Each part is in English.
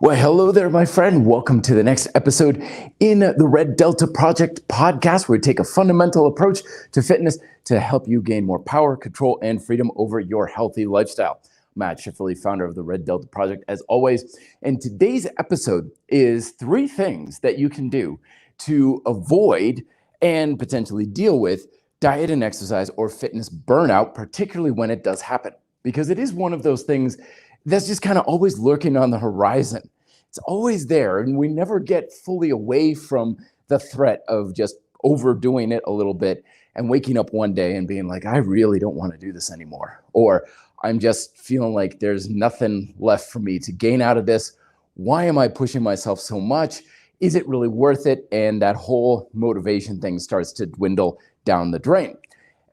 Well, hello there, my friend. Welcome to the next episode in the Red Delta Project podcast, where we take a fundamental approach to fitness to help you gain more power, control, and freedom over your healthy lifestyle. Matt Schifferly, founder of the Red Delta Project, as always. And today's episode is 3 things that you can do to avoid and potentially deal with diet and exercise or fitness burnout, particularly when it does happen, because it is one of those things that's just kind of always lurking on the horizon. It's always there, and we never get fully away from the threat of just overdoing it a little bit and waking up one day and being like, I really don't want to do this anymore. Or I'm just feeling like there's nothing left for me to gain out of this. Why am I pushing myself so much? Is it really worth it? And that whole motivation thing starts to dwindle down the drain.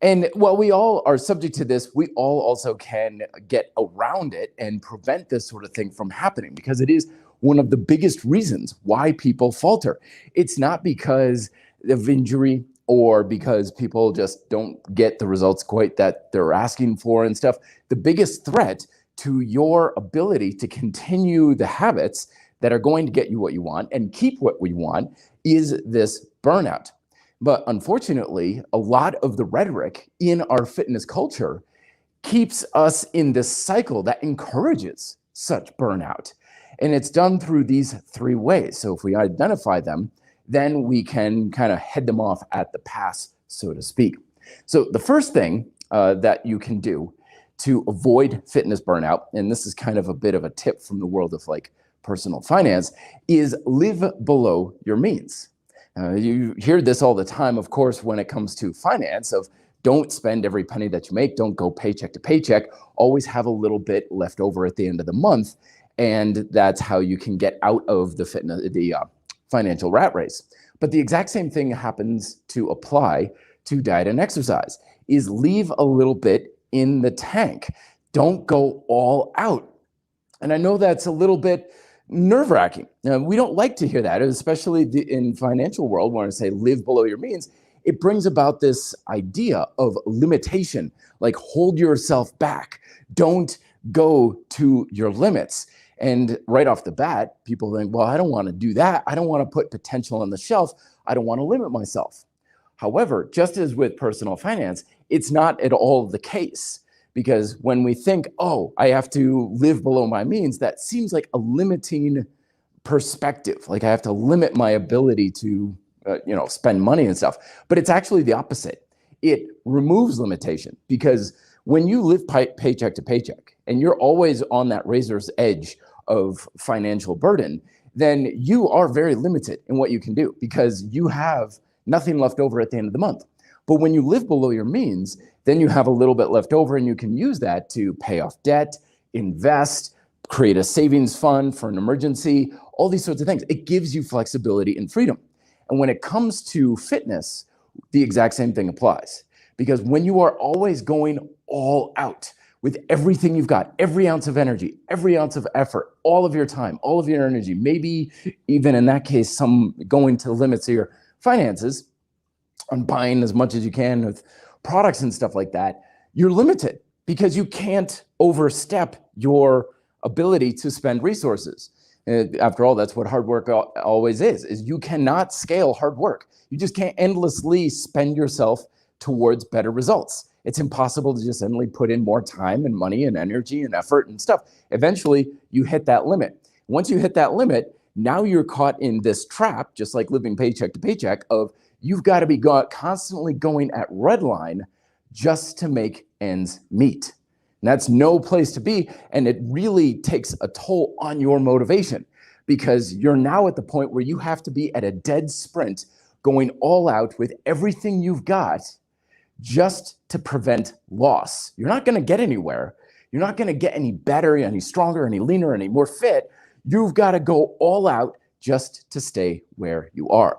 And while we all are subject to this, we all also can get around it and prevent this sort of thing from happening, because it is one of the biggest reasons why people falter. It's not because of injury or because people just don't get the results quite that they're asking for and stuff. The biggest threat to your ability to continue the habits that are going to get you what you want and keep what we want is this burnout. But unfortunately, a lot of the rhetoric in our fitness culture keeps us in this cycle that encourages such burnout. And it's done through these 3 ways. So if we identify them, then we can kind of head them off at the pass, so to speak. So the first thing that you can do to avoid fitness burnout, and this is kind of a bit of a tip from the world of like personal finance, is live below your means. You hear this all the time, of course, when it comes to finance of don't spend every penny that you make, don't go paycheck to paycheck, always have a little bit left over at the end of the month. And that's how you can get out of the financial rat race. But the exact same thing happens to apply to diet and exercise, is leave a little bit in the tank. Don't go all out. And I know that's a little bit nerve-wracking. We don't like to hear that, especially in financial world, when I say live below your means. It brings about this idea of limitation, like hold yourself back. Don't go to your limits. And right off the bat, people think, well, I don't want to do that. I don't want to put potential on the shelf. I don't want to limit myself. However, just as with personal finance, it's not at all the case. Because when we think, oh, I have to live below my means, that seems like a limiting perspective. Like I have to limit my ability to, spend money and stuff. But it's actually the opposite. It removes limitation, because when you live paycheck to paycheck and you're always on that razor's edge of financial burden, then you are very limited in what you can do, because you have nothing left over at the end of the month. But when you live below your means, then you have a little bit left over, and you can use that to pay off debt, invest, create a savings fund for an emergency, all these sorts of things. It gives you flexibility and freedom. And when it comes to fitness, the exact same thing applies. Because when you are always going all out with everything you've got, every ounce of energy, every ounce of effort, all of your time, all of your energy, maybe even in that case, some going to the limits of your finances on buying as much as you can with products and stuff like that, you're limited because you can't overstep your ability to spend resources. After all, that's what hard work always is you cannot scale hard work. You just can't endlessly spend yourself towards better results. It's impossible to just endlessly put in more time and money and energy and effort and stuff. Eventually, you hit that limit. Once you hit that limit, now you're caught in this trap, just like living paycheck to paycheck, of you've got to be constantly going at red line just to make ends meet. And that's no place to be. And it really takes a toll on your motivation, because you're now at the point where you have to be at a dead sprint, going all out with everything you've got just to prevent loss. You're not going to get anywhere. You're not going to get any better, any stronger, any leaner, any more fit. You've got to go all out just to stay where you are.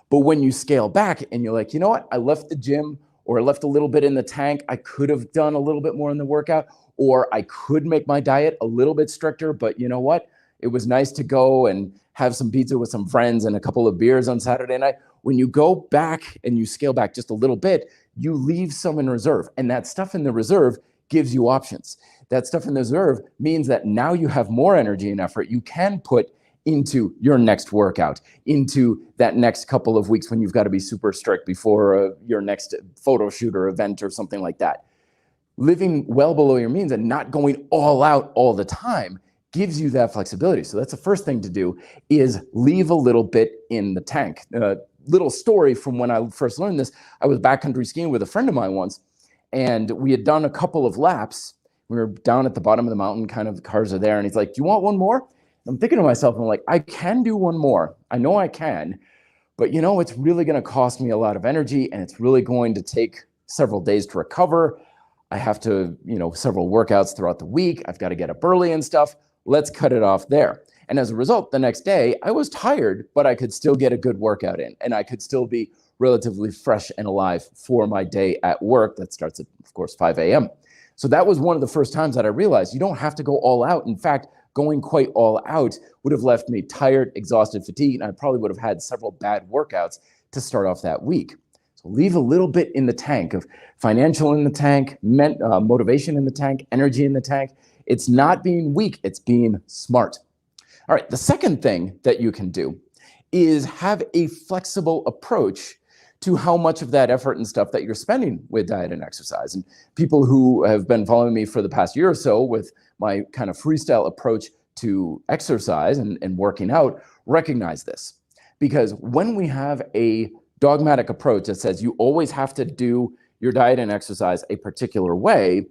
But when you scale back and you're like, you know what, I left the gym, or I left a little bit in the tank, I could have done a little bit more in the workout, or I could make my diet a little bit stricter, but you know what? It was nice to go and have some pizza with some friends and a couple of beers on Saturday night. When you go back and you scale back just a little bit, you leave some in reserve. And that stuff in the reserve gives you options. That stuff in the reserve means that now you have more energy and effort you can put into your next workout, into that next couple of weeks when you've got to be super strict before your next photo shoot or event or something like that. Living well below your means and not going all out all the time gives you that flexibility. So that's the first thing to do, is leave a little bit in the tank. Little story from when I first learned this. I was backcountry skiing with a friend of mine once, and we had done a couple of laps. We were down at the bottom of the mountain, kind of the cars are there, and he's like, do you want one more? I'm thinking to myself, I'm like, I can do one more. I know I can, but it's really going to cost me a lot of energy, and it's really going to take several days to recover. I have to, several workouts throughout the week. I've got to get up early and stuff. Let's cut it off there. And as a result, the next day I was tired, but I could still get a good workout in, and I could still be relatively fresh and alive for my day at work. That starts at, of course, 5 a.m. So that was one of the first times that I realized you don't have to go all out. In fact, going quite all out would have left me tired, exhausted, fatigued, and I probably would have had several bad workouts to start off that week. So leave a little bit in the tank of financial in the tank, motivation in the tank, energy in the tank. It's not being weak, it's being smart. All right, the second thing that you can do is have a flexible approach to how much of that effort and stuff that you're spending with diet and exercise. And people who have been following me for the past year or so with my kind of freestyle approach to exercise and working out recognize this. Because when we have a dogmatic approach that says you always have to do your diet and exercise a particular way,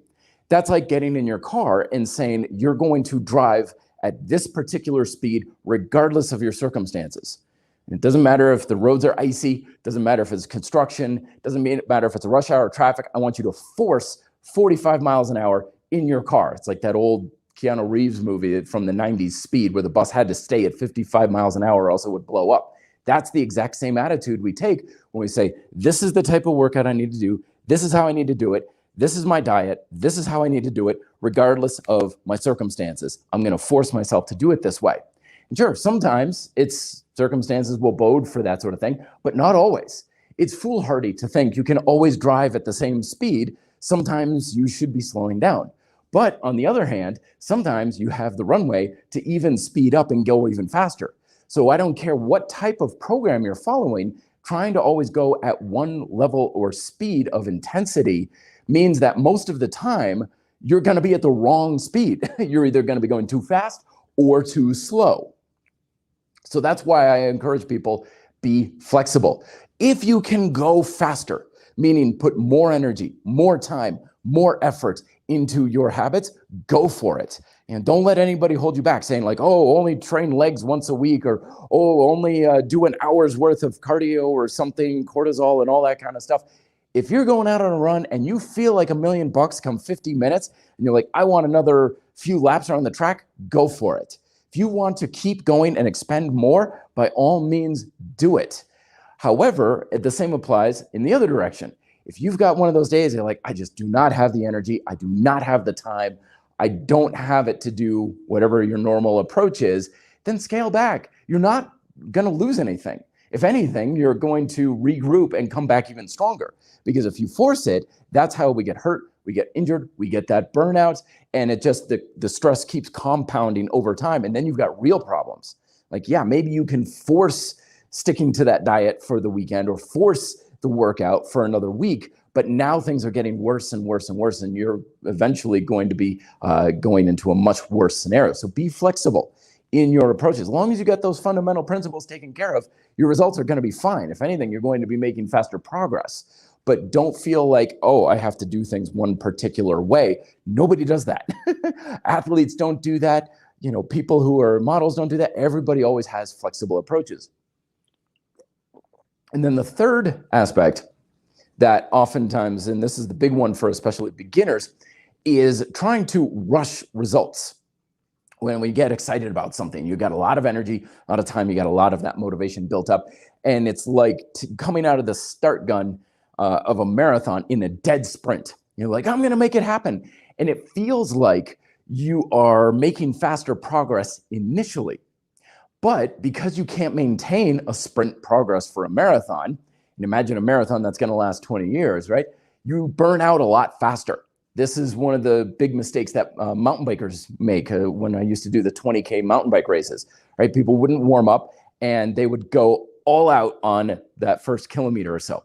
that's like getting in your car and saying you're going to drive at this particular speed regardless of your circumstances. It doesn't matter if the roads are icy, doesn't matter if it's construction, doesn't matter if it's a rush hour traffic. I want you to force 45 miles an hour in your car. It's like that old Keanu Reeves movie from the 90s, Speed, where the bus had to stay at 55 miles an hour or else it would blow up. That's the exact same attitude we take when we say, this is the type of workout I need to do, this is how I need to do it, this is my diet, this is how I need to do it, regardless of my circumstances. I'm going to force myself to do it this way. And sure, sometimes circumstances will bode for that sort of thing, but not always. It's foolhardy to think you can always drive at the same speed. Sometimes you should be slowing down. But on the other hand, sometimes you have the runway to even speed up and go even faster. So I don't care what type of program you're following, trying to always go at one level or speed of intensity means that most of the time you're going to be at the wrong speed. You're either going to be going too fast or too slow. So that's why I encourage people, be flexible. If you can go faster, meaning put more energy, more time, more effort into your habits, go for it. And don't let anybody hold you back saying like, oh, only train legs once a week, or oh, only do an hour's worth of cardio or something, cortisol and all that kind of stuff. If you're going out on a run and you feel like $1 million come 50 minutes and you're like, I want another few laps around the track, go for it. If you want to keep going and expend more, by all means, do it. However, the same applies in the other direction. If you've got one of those days, you're like, I just do not have the energy, I do not have the time, I don't have it to do whatever your normal approach is, then scale back. You're not going to lose anything. If anything, you're going to regroup and come back even stronger. Because if you force it, that's how we get hurt, we get injured, we get that burnout, and it just, the stress keeps compounding over time, and then you've got real problems. Like, yeah, maybe you can force sticking to that diet for the weekend or force the workout for another week, but now things are getting worse and worse and worse, and you're eventually going to be going into a much worse scenario. So be flexible in your approach. As long as you got those fundamental principles taken care of, your results are going to be fine. If anything, you're going to be making faster progress. But don't feel like, oh, I have to do things one particular way. Nobody does that. Athletes don't do that. People who are models don't do that. Everybody always has flexible approaches. And then the third aspect that oftentimes, and this is the big one for especially beginners, is trying to rush results. When we get excited about something, you got a lot of energy, a lot of time, you got a lot of that motivation built up, and it's like coming out of the start gun of a marathon in a dead sprint. You're like, I'm going to make it happen. And it feels like you are making faster progress initially. But because you can't maintain a sprint progress for a marathon, and imagine a marathon that's going to last 20 years, right? You burn out a lot faster. This is one of the big mistakes that mountain bikers make when I used to do the 20K mountain bike races, right? People wouldn't warm up and they would go all out on that first kilometer or so.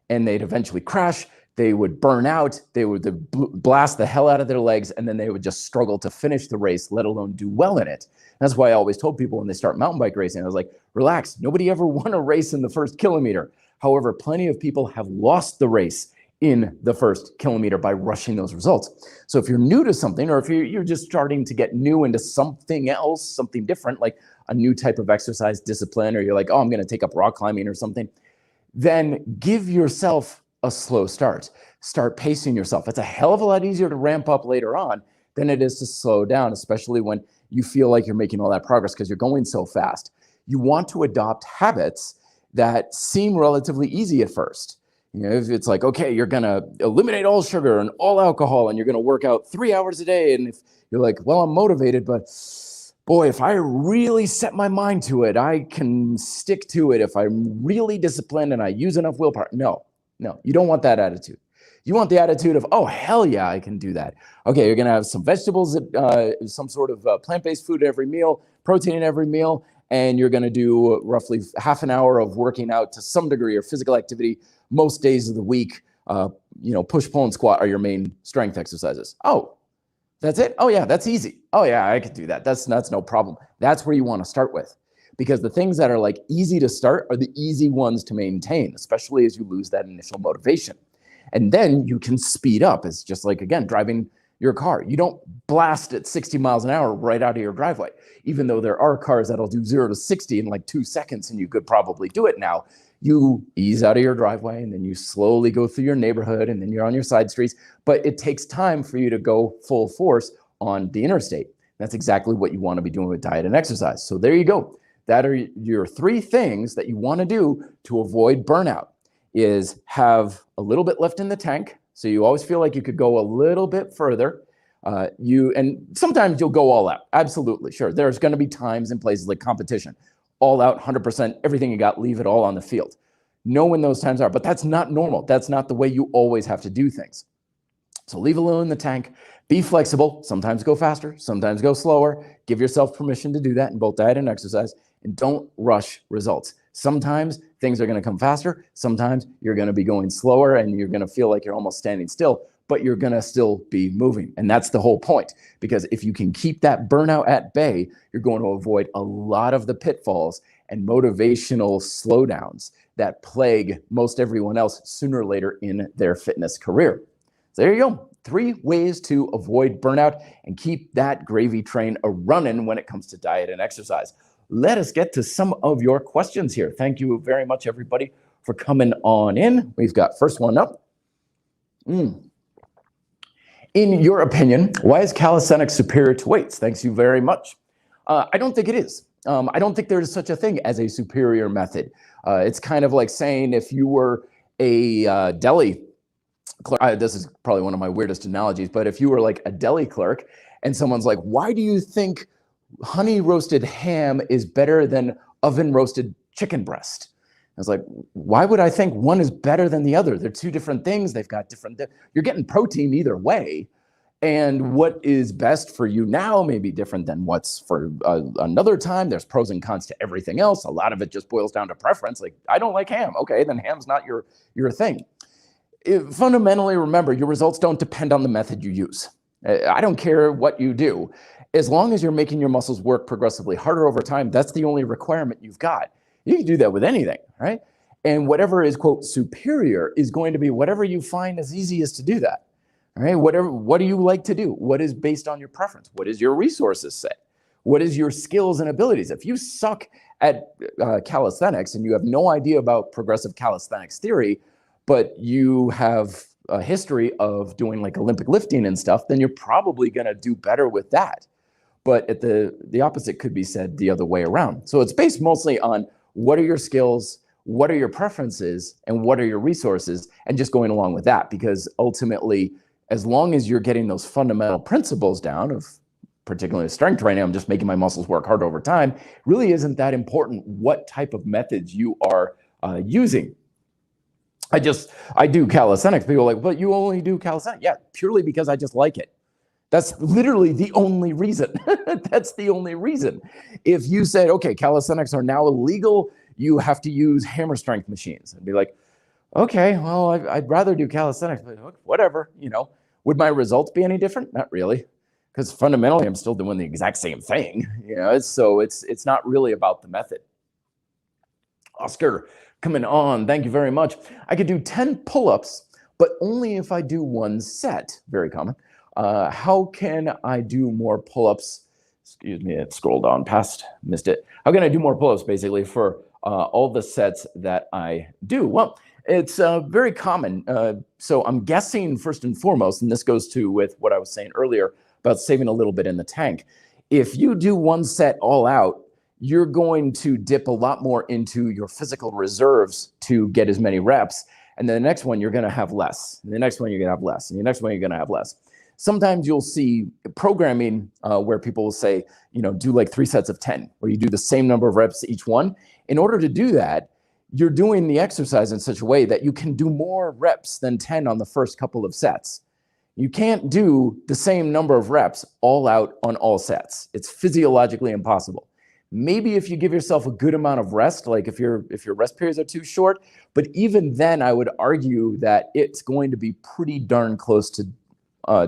And they'd eventually crash, they would burn out, they would blast the hell out of their legs, and then they would just struggle to finish the race, let alone do well in it. That's why I always told people when they start mountain bike racing, I was like, relax, nobody ever won a race in the first kilometer. However, plenty of people have lost the race in the first kilometer by rushing those results. So if you're new to something, or if you're just starting to get new into something else, something different, like a new type of exercise discipline, or you're like, oh, I'm going to take up rock climbing or something, then give yourself a slow start. Start pacing yourself. It's a hell of a lot easier to ramp up later on than it is to slow down, especially when you feel like you're making all that progress because you're going so fast. You want to adopt habits that seem relatively easy at first. You know, if it's like, okay, you're going to eliminate all sugar and all alcohol, and you're going to work out 3 hours a day. And if you're like, well, I'm motivated, but boy, if I really set my mind to it, I can stick to it if I'm really disciplined and I use enough willpower. No, you don't want that attitude. You want the attitude of, oh, hell yeah, I can do that. Okay, you're going to have some vegetables, some sort of plant-based food at every meal, protein in every meal, and you're going to do roughly half an hour of working out to some degree or physical activity most days of the week. Push, pull, and squat are your main strength exercises. Oh, that's it? Oh, yeah, that's easy. Oh, yeah, I could do that. That's no problem. That's where you want to start with, because the things that are like easy to start are the easy ones to maintain, especially as you lose that initial motivation. And then you can speed up. It's just like, again, driving your car. You don't blast at 60 miles an hour right out of your driveway, even though there are cars that'll do 0 to 60 in like 2 seconds, and you could probably do it now. You ease out of your driveway, and then you slowly go through your neighborhood, and then you're on your side streets. But it takes time for you to go full force on the interstate. That's exactly what you want to be doing with diet and exercise. So there you go. That are your 3 things that you want to do to avoid burnout. Is have a little bit left in the tank, so you always feel like you could go a little bit further. And sometimes you'll go all out. Absolutely, sure. There's going to be times and places like competition, all out, 100%, everything you got, leave it all on the field. Know when those times are, but that's not normal. That's not the way you always have to do things. So leave a little in the tank. Be flexible. Sometimes go faster, sometimes go slower. Give yourself permission to do that in both diet and exercise, and don't rush results. Sometimes things are going to come faster. Sometimes you're going to be going slower, and you're going to feel like you're almost standing still, but you're going to still be moving. And that's the whole point, because if you can keep that burnout at bay, you're going to avoid a lot of the pitfalls and motivational slowdowns that plague most everyone else sooner or later in their fitness career. So there you go. 3 ways to avoid burnout and keep that gravy train a-running when it comes to diet and exercise. Let us get to some of your questions here. Thank you very much, everybody, for coming on in. We've got first one up. In your opinion, why is calisthenics superior to weights? Thanks you very much. I don't think it is. I don't think there's such a thing as a superior method. It's kind of like saying if you were a deli clerk, this is probably one of my weirdest analogies, but if you were like a deli clerk and someone's like, why do you think honey roasted ham is better than oven roasted chicken breast? I was like, why would I think one is better than the other? They're 2 different things. They've got different, you're getting protein either way. And what is best for you now may be different than what's for another time. There's pros and cons to everything else. A lot of it just boils down to preference. Like, I don't like ham. Okay, then ham's not your thing. Fundamentally, remember, your results don't depend on the method you use. I don't care what you do. As long as you're making your muscles work progressively harder over time, that's the only requirement you've got. You can do that with anything, right? And whatever is, quote, superior is going to be whatever you find as easiest to do that. All right, what do you like to do? What is based on your preference? What is your resources set? What is your skills and abilities? If you suck at calisthenics and you have no idea about progressive calisthenics theory, but you have a history of doing like Olympic lifting and stuff, then you're probably going to do better with that. But the opposite could be said the other way around. So it's based mostly on what are your skills, what are your preferences, and what are your resources, and just going along with that. Because ultimately, as long as you're getting those fundamental principles down of particularly strength training, I'm just making my muscles work harder over time, really isn't that important what type of methods you are using. I do calisthenics. People are like, but you only do calisthenics. Yeah, purely because I just like it. That's literally the only reason. That's the only reason. If you said, okay, calisthenics are now illegal, you have to use hammer strength machines. I'd be like, okay, well, I'd rather do calisthenics, but whatever, Would my results be any different? Not really, because fundamentally I'm still doing the exact same thing, so it's not really about the method. Oscar, coming on, thank you very much. I could do 10 pull-ups, but only if I do one set, very common. How can I do more pull-ups? Excuse me, it scrolled on past, missed it. How can I do more pull-ups, basically, for all the sets that I do? Well, it's very common. So I'm guessing, first and foremost, and this goes to with what I was saying earlier about saving a little bit in the tank. If you do one set all out, you're going to dip a lot more into your physical reserves to get as many reps. And then the next one, you're going to have less. And the next one, you're going to have less. And the next one, you're going to have less. Sometimes you'll see programming where people will say, do like 3 sets of 10, where you do the same number of reps each one. In order to do that, you're doing the exercise in such a way that you can do more reps than 10 on the first couple of sets. You can't do the same number of reps all out on all sets. It's physiologically impossible. Maybe if you give yourself a good amount of rest, like if your rest periods are too short, but even then I would argue that it's going to be pretty darn close to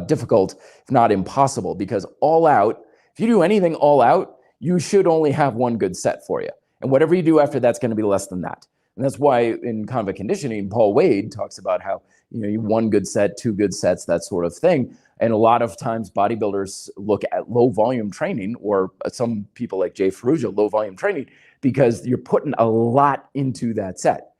difficult, if not impossible, because all out, if you do anything all out, you should only have one good set for you. And whatever you do after that's going to be less than that. And that's why in combat conditioning, Paul Wade talks about how, you one good set, 2 good sets, that sort of thing. And a lot of times bodybuilders look at low volume training, or some people like Jay Ferrugia, low volume training, because you're putting a lot into that set.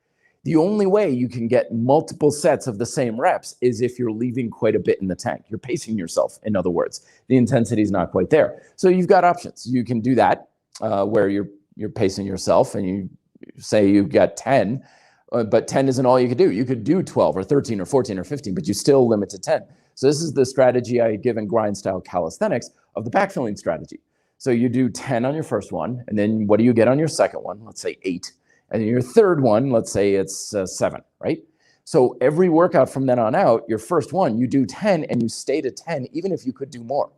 The only way you can get multiple sets of the same reps is if you're leaving quite a bit in the tank. You're pacing yourself, in other words. The intensity is not quite there. So you've got options. You can do that where you're pacing yourself and you say you've got 10, but 10 isn't all you could do. You could do 12 or 13 or 14 or 15, but you still limit to 10. So this is the strategy I give in grind style calisthenics of the backfilling strategy. So you do 10 on your first one, and then what do you get on your second one? Let's say 8. And your third one, let's say it's 7, right? So every workout from then on out, your first one, you do 10 and you stay to 10, even if you could do more.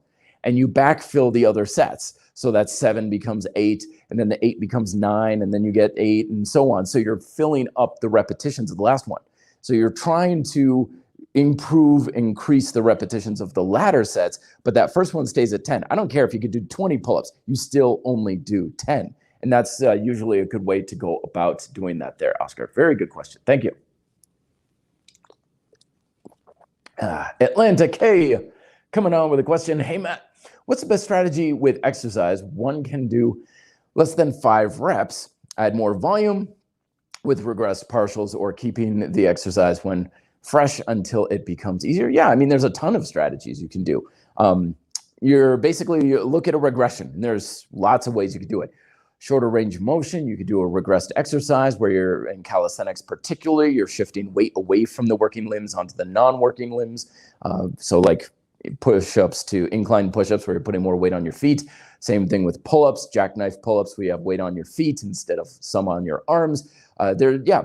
And you backfill the other sets. So that 7 becomes 8, and then the 8 becomes 9, and then you get 8, and so on. So you're filling up the repetitions of the last one. So you're trying to increase the repetitions of the latter sets, but that first one stays at 10. I don't care if you could do 20 pull-ups, you still only do 10. And that's usually a good way to go about doing that there, Oscar. Very good question. Thank you. Atlanta K coming on with a question. Hey, Matt, what's the best strategy with exercise? One can do less than 5 reps, add more volume with regressed partials, or keeping the exercise when fresh until it becomes easier? Yeah, I mean, there's a ton of strategies you can do. You look at a regression, and there's lots of ways you could do it. Shorter range of motion, you could do a regressed exercise where you're, in calisthenics particularly, you're shifting weight away from the working limbs onto the non-working limbs. So like push-ups to incline push-ups where you're putting more weight on your feet. Same thing with pull-ups, jackknife pull-ups where you have weight on your feet instead of some on your arms.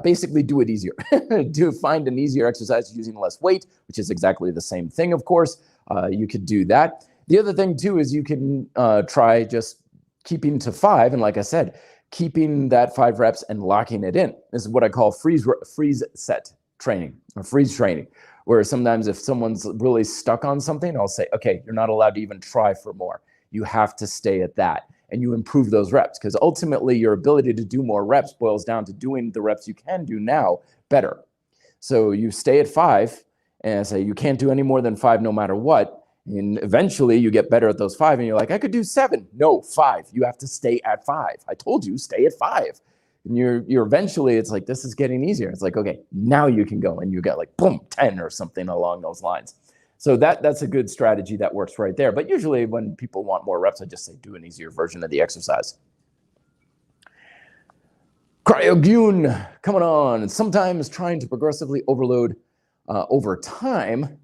Basically do it easier. To find an easier exercise using less weight, which is exactly the same thing, of course. You could do that. The other thing too is you can try just keeping to 5, and like I said, keeping that 5 reps and locking it in. This is what I call freeze set training, or freeze training, where sometimes if someone's really stuck on something, I'll say, okay, you're not allowed to even try for more. You have to stay at that, and you improve those reps, because ultimately your ability to do more reps boils down to doing the reps you can do now better. So you stay at 5 and say you can't do any more than 5 no matter what. And eventually you get better at those 5 and you're like, I could do 7. No, 5. You have to stay at 5. I told you, stay at 5. And you're eventually, it's like, this is getting easier. It's like, okay, now you can go, and you get like, boom, 10 or something along those lines. So that's a good strategy that works right there. But usually when people want more reps, I just say, do an easier version of the exercise. Cryogun coming on. And sometimes trying to progressively overload over time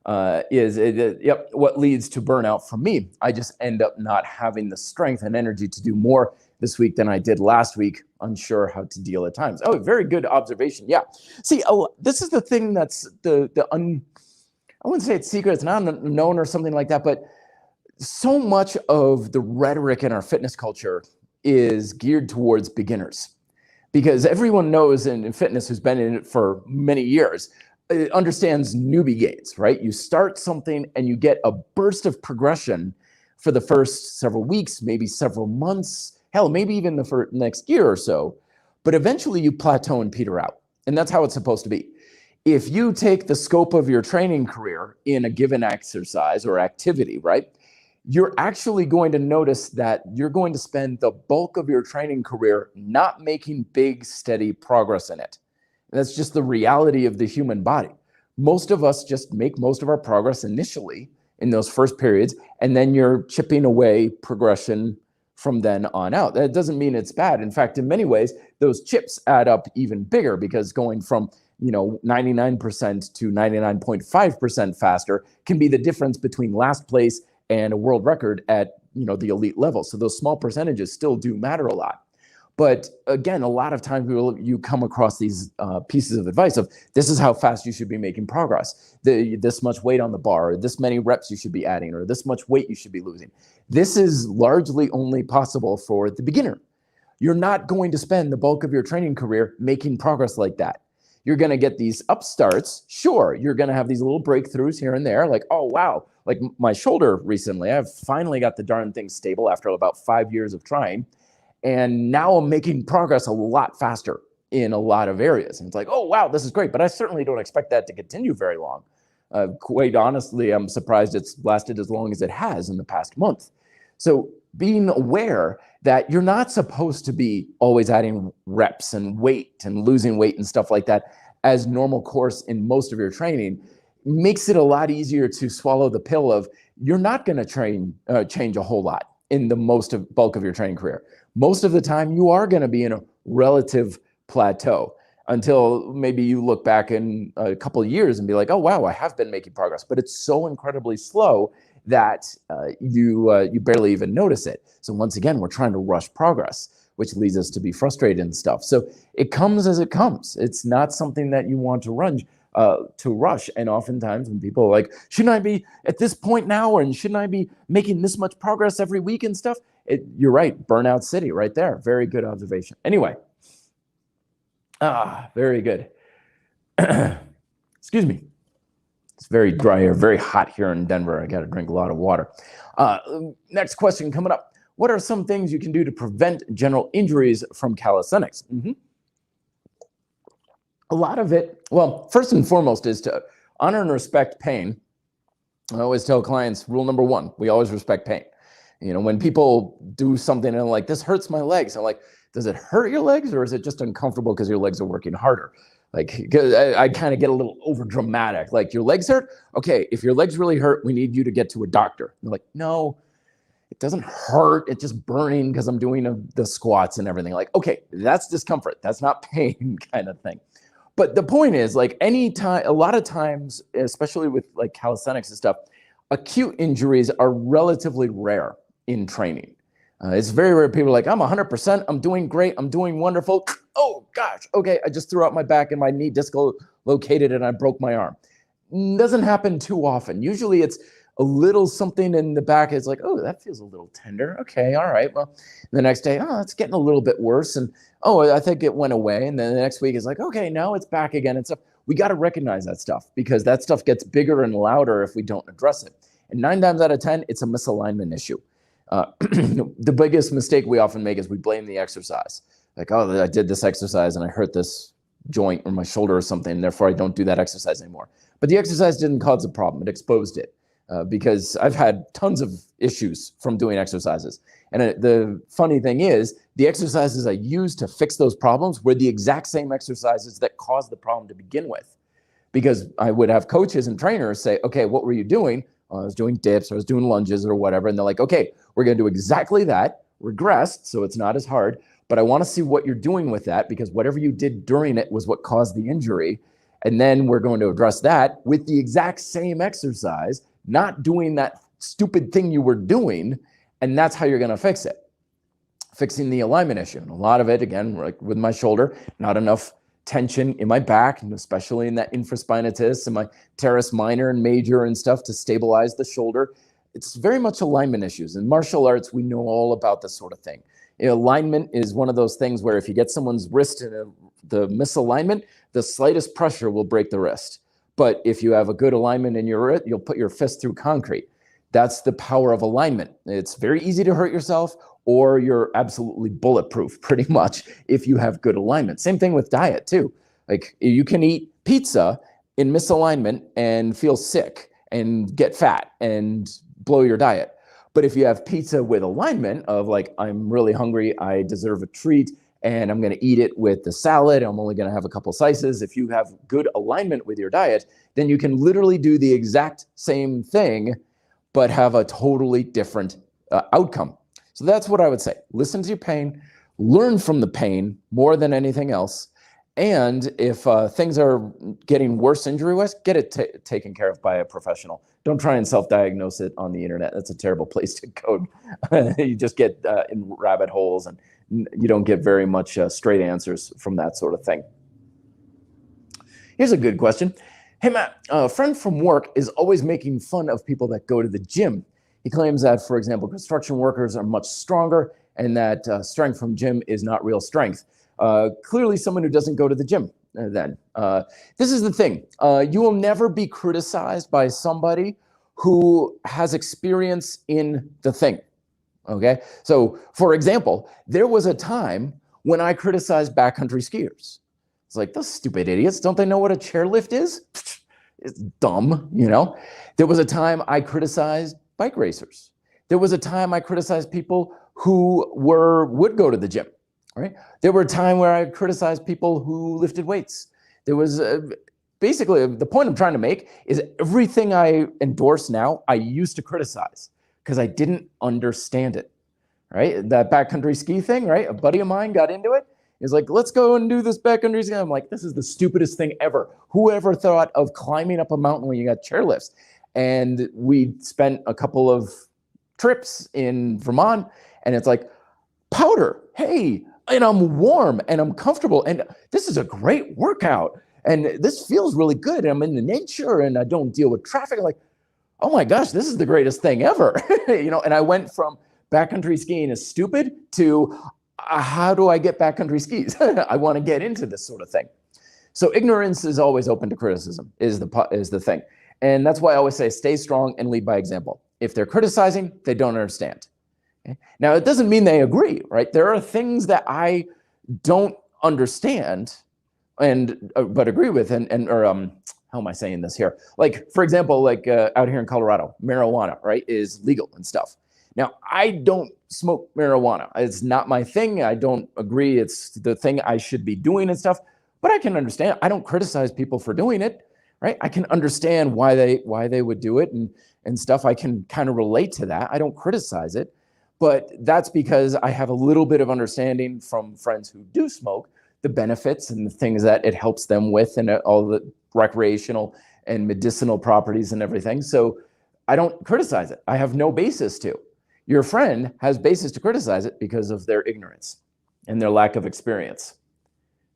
what leads to burnout for me. I just end up not having the strength and energy to do more this week than I did last week, unsure how to deal at times. Oh, very good observation. Yeah. See, this is the thing that's I wouldn't say it's secret, it's not known or something like that, but so much of the rhetoric in our fitness culture is geared towards beginners, because everyone knows in fitness who's been in it for many years, it understands newbie gains, right? You start something and you get a burst of progression for the first several weeks, maybe several months, hell, maybe even the next year or so, but eventually you plateau and peter out. And that's how it's supposed to be. If you take the scope of your training career in a given exercise or activity, right, you're actually going to notice that you're going to spend the bulk of your training career not making big, steady progress in it. That's just the reality of the human body. Most of us just make most of our progress initially in those first periods, and then you're chipping away progression from then on out. That doesn't mean it's bad. In fact, in many ways, those chips add up even bigger, because going from 99% to 99.5% faster can be the difference between last place and a world record at the elite level. So those small percentages still do matter a lot. But again, a lot of times you come across these pieces of advice of, this is how fast you should be making progress. This much weight on the bar, or this many reps you should be adding, or this much weight you should be losing. This is largely only possible for the beginner. You're not going to spend the bulk of your training career making progress like that. You're going to get these upstarts. Sure, you're going to have these little breakthroughs here and there, like, oh, wow, like my shoulder recently, I've finally got the darn thing stable after about 5 years of trying. And now I'm making progress a lot faster in a lot of areas. And it's like, oh, wow, this is great. But I certainly don't expect that to continue very long. Quite honestly, I'm surprised it's lasted as long as it has in the past month. So being aware that you're not supposed to be always adding reps and weight and losing weight and stuff like that as normal course in most of your training makes it a lot easier to swallow the pill of, you're not going to change a whole lot in the bulk of your training career. Most of the time, you are going to be in a relative plateau until maybe you look back in a couple of years and be like, oh, wow, I have been making progress. But it's so incredibly slow that you barely even notice it. So once again, we're trying to rush progress, which leads us to be frustrated and stuff. So it comes as it comes. It's not something that you want to rush. And oftentimes when people are like, shouldn't I be at this point now? And shouldn't I be making this much progress every week and stuff? You're right. Burnout City right there. Very good observation. Anyway. Very good. Excuse me. It's very dry or very hot here in Denver. I got to drink a lot of water. Next question coming up. What are some things you can do to prevent general injuries from calisthenics? A lot of it, well, first and foremost, is to honor and respect pain. I always tell clients, rule number one, we always respect pain. When people do something and they're like, this hurts my legs, I'm like, does it hurt your legs, or is it just uncomfortable because your legs are working harder? Like, I kind of get a little over dramatic. Like, your legs hurt? Okay, if your legs really hurt, we need you to get to a doctor. They're like, no, it doesn't hurt. It's just burning because I'm doing the squats and everything. Like, okay, that's discomfort. That's not pain kind of thing. But the point is, like, a lot of times, especially with like calisthenics and stuff, acute injuries are relatively rare in training. It's very rare. People are like, I'm 100%, I'm doing great, I'm doing wonderful. Oh gosh, okay, I just threw out my back and my knee dislocated and I broke my arm. Doesn't happen too often. Usually it's a little something in the back. It's like, oh, that feels a little tender. Okay, all right. Well, the next day, oh, it's getting a little bit worse. And oh, I think it went away. And then the next week is like, okay, now it's back again and stuff. We got to recognize that stuff, because that stuff gets bigger and louder if we don't address it. And 9 times out of 10, it's a misalignment issue. The biggest mistake we often make is we blame the exercise. Like, oh, I did this exercise and I hurt this joint or my shoulder or something, and therefore I don't do that exercise anymore. But the exercise didn't cause the problem. It exposed it. Because I've had tons of issues from doing exercises. And the funny thing is, the exercises I used to fix those problems were the exact same exercises that caused the problem to begin with. Because I would have coaches and trainers say, okay, what were you doing? I was doing dips, or I was doing lunges or whatever. And they're like, okay, we're going to do exactly that, regressed, so it's not as hard. But I want to see what you're doing with that, because whatever you did during it was what caused the injury. And then we're going to address that with the exact same exercise, not doing that stupid thing you were doing. And that's how you're going to fix it. Fixing the alignment issue. And a lot of it, again, like with my shoulder, not enough tension in my back, and especially in that infraspinatus and my teres minor and major and stuff to stabilize the shoulder. It's very much alignment issues. In martial arts, we know all about this sort of thing. Alignment is one of those things where if you get someone's wrist in the misalignment, the slightest pressure will break the wrist. But if you have a good alignment in your wrist, you'll put your fist through concrete. That's the power of alignment. It's very easy to hurt yourself, or you're absolutely bulletproof pretty much if you have good alignment. Same thing with diet too. Like you can eat pizza in misalignment and feel sick and get fat and blow your diet. But if you have pizza with alignment of like, I'm really hungry, I deserve a treat, and I'm going to eat it with the salad, I'm only going to have a couple slices. If you have good alignment with your diet, then you can literally do the exact same thing, but have a totally different outcome. So that's what I would say. Listen to your pain, learn from the pain more than anything else. And if things are getting worse injury-wise, get it taken care of by a professional. Don't try and self-diagnose it on the internet. That's a terrible place to go. You just get in rabbit holes, and you don't get very much straight answers from that sort of thing. Here's a good question. Hey, Matt, a friend from work is always making fun of people that go to the gym. He claims that, for example, construction workers are much stronger and that strength from gym is not real strength. Clearly someone who doesn't go to the gym then. This is the thing. You will never be criticized by somebody who has experience in the thing. Okay? So, for example, there was a time when I criticized backcountry skiers. It's like, those stupid idiots, don't they know what a chairlift is? It's dumb, you know? There was a time I criticized bike racers. There was a time I criticized people who would go to the gym, right? There were a time where I criticized people who lifted weights. There was basically, the point I'm trying to make is everything I endorse now, I used to criticize because I didn't understand it, right? That backcountry ski thing, right? A buddy of mine got into it. He's like, let's go and do this backcountry ski. I'm like, this is the stupidest thing ever. Whoever thought of climbing up a mountain when you got chairlifts? And we spent a couple of trips in Vermont, and it's like, powder, hey, and I'm warm and I'm comfortable, and this is a great workout, and this feels really good, and I'm in the nature, and I don't deal with traffic. I'm like, oh my gosh, this is the greatest thing ever. You know, and I went from backcountry skiing is stupid to how do I get backcountry skis? I want to get into this sort of thing. So ignorance is always open to criticism, is the thing. And that's why I always say, stay strong and lead by example. If they're criticizing, they don't understand. Okay? Now, it doesn't mean they agree, right? There are things that I don't understand but agree with, how am I saying this here? Like, for example, like out here in Colorado, marijuana, right, is legal and stuff. Now, I don't smoke marijuana. It's not my thing. I don't agree it's the thing I should be doing and stuff, but I can understand. I don't criticize people for doing it, right? I can understand why they would do it and stuff. I can kind of relate to that. I don't criticize it, but that's because I have a little bit of understanding from friends who do smoke, the benefits and the things that it helps them with and all the recreational and medicinal properties and everything. So I don't criticize it. I have no basis to. Your friend has basis to criticize it because of their ignorance and their lack of experience.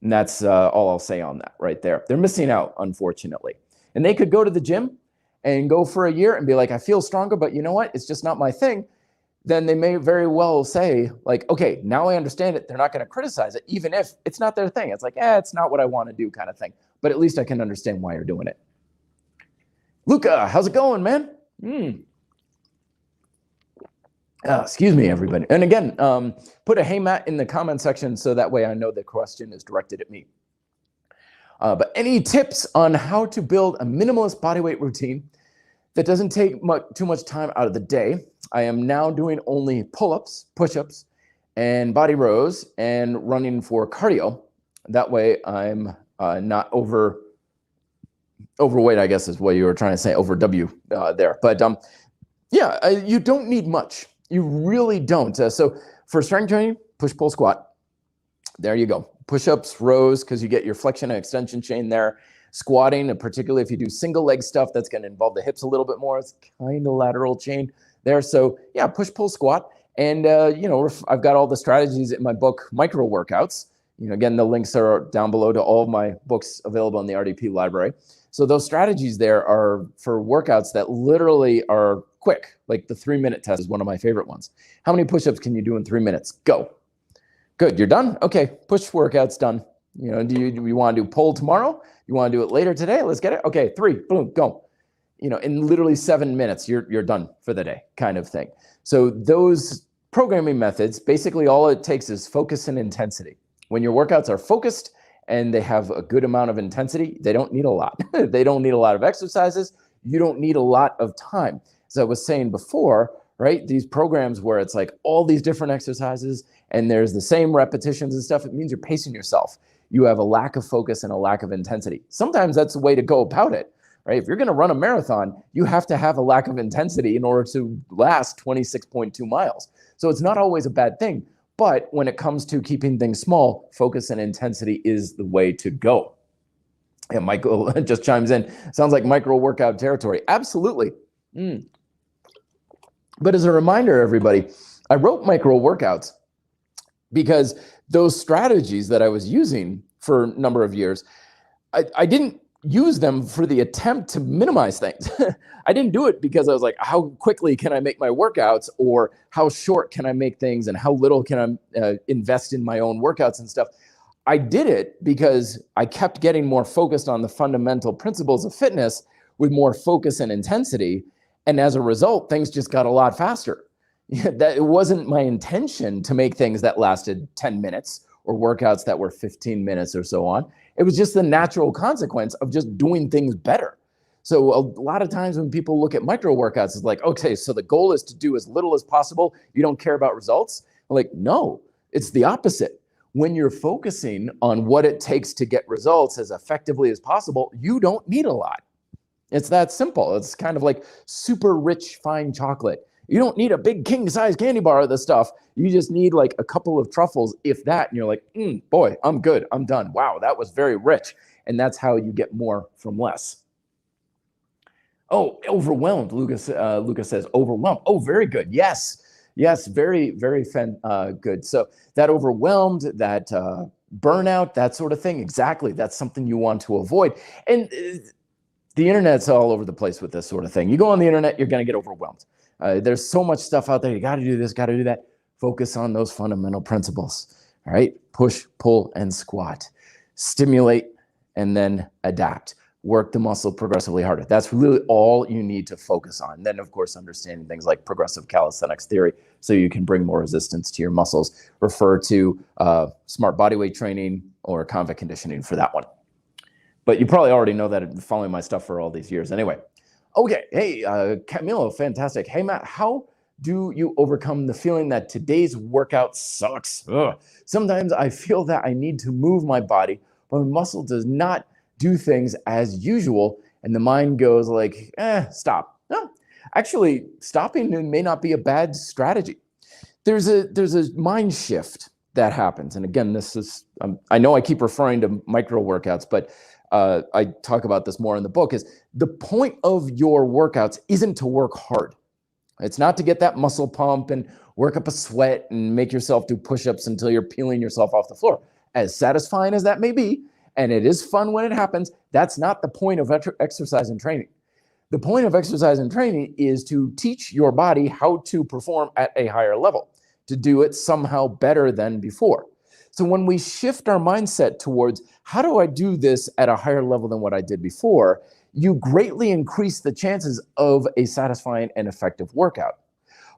And that's all I'll say on that right there. They're missing out, unfortunately. And they could go to the gym and go for a year and be like, I feel stronger, but you know what? It's just not my thing. Then they may very well say, like, okay, now I understand it. They're not going to criticize it, even if it's not their thing. It's like, it's not what I want to do kind of thing. But at least I can understand why you're doing it. Luca, how's it going, man? Excuse me, everybody. And again, put a hey, Matt in the comment section so that way I know the question is directed at me. But any tips on how to build a minimalist bodyweight routine that doesn't take too much time out of the day? I am now doing only pull-ups, push-ups, and body rows and running for cardio. That way I'm not overweight, I guess is what you were trying to say, over W there. But yeah, you don't need much. You really don't. So for strength training, push, pull, squat. There you go. Push-ups, rows, because you get your flexion and extension chain there. Squatting, and particularly if you do single leg stuff, that's going to involve the hips a little bit more. It's kind of lateral chain there. So yeah, push, pull, squat. And, I've got all the strategies in my book, Micro Workouts. Again, the links are down below to all of my books available in the R.D.P library. So those strategies there are for workouts that literally are quick. Like the 3-minute test is one of my favorite ones. How many push-ups can you do in 3 minutes? Go. Good, you're done? Okay, push workout's done. Do you want to do pull tomorrow? You want to do it later today? Let's get it. Okay, 3, boom, go. In literally 7 minutes, you're done for the day, kind of thing. So those programming methods, basically all it takes is focus and intensity. When your workouts are focused and they have a good amount of intensity, they don't need a lot. They don't need a lot of exercises. You don't need a lot of time. As I was saying before, right, these programs where it's like all these different exercises and there's the same repetitions and stuff, it means you're pacing yourself. You have a lack of focus and a lack of intensity. Sometimes that's the way to go about it, right? If you're going to run a marathon, you have to have a lack of intensity in order to last 26.2 miles. So it's not always a bad thing. But when it comes to keeping things small, focus and intensity is the way to go. And Michael just chimes in. Sounds like micro workout territory. Absolutely. But as a reminder, everybody, I wrote micro workouts because those strategies that I was using for a number of years, I didn't use them for the attempt to minimize things. I didn't do it because I was like, how quickly can I make my workouts, or how short can I make things, and how little can I invest in my own workouts and stuff. I did it because I kept getting more focused on the fundamental principles of fitness with more focus and intensity. And as a result, things just got a lot faster. That it wasn't my intention to make things that lasted 10 minutes or workouts that were 15 minutes or so on. It was just the natural consequence of just doing things better. So a lot of times when people look at micro workouts, it's like, okay, so the goal is to do as little as possible. You don't care about results. I'm like, no, it's the opposite. When you're focusing on what it takes to get results as effectively as possible, you don't need a lot. It's that simple. It's kind of like super rich, fine chocolate. You don't need a big king size candy bar of this stuff. You just need like a couple of truffles, if that. And you're like, boy, I'm good. I'm done. Wow, that was very rich. And that's how you get more from less. Oh, overwhelmed. Lucas says overwhelmed. Oh, very good. Yes, very, very good. So that overwhelmed, that burnout, that sort of thing. Exactly. That's something you want to avoid. And the internet's all over the place with this sort of thing. You go on the internet, you're going to get overwhelmed. There's so much stuff out there. You got to do this, got to do that. Focus on those fundamental principles. All right. Push, pull, and squat. Stimulate and then adapt. Work the muscle progressively harder. That's really all you need to focus on. And then, of course, understanding things like progressive calisthenics theory so you can bring more resistance to your muscles. Refer to smart bodyweight training or convict conditioning for that one. But you probably already know that following my stuff for all these years. Anyway, okay. Hey, Camilo, fantastic. Hey, Matt, how do you overcome the feeling that today's workout sucks? Ugh. Sometimes I feel that I need to move my body, but my muscle does not do things as usual, and the mind goes like, stop. No, actually, stopping may not be a bad strategy. There's a mind shift that happens. And again, this is, I know I keep referring to micro workouts, but I talk about this more in the book, is the point of your workouts isn't to work hard. It's not to get that muscle pump and work up a sweat and make yourself do push-ups until you're peeling yourself off the floor. As satisfying as that may be, and it is fun when it happens, that's not the point of exercise and training. The point of exercise and training is to teach your body how to perform at a higher level, to do it somehow better than before. So when we shift our mindset towards, how do I do this at a higher level than what I did before, you greatly increase the chances of a satisfying and effective workout.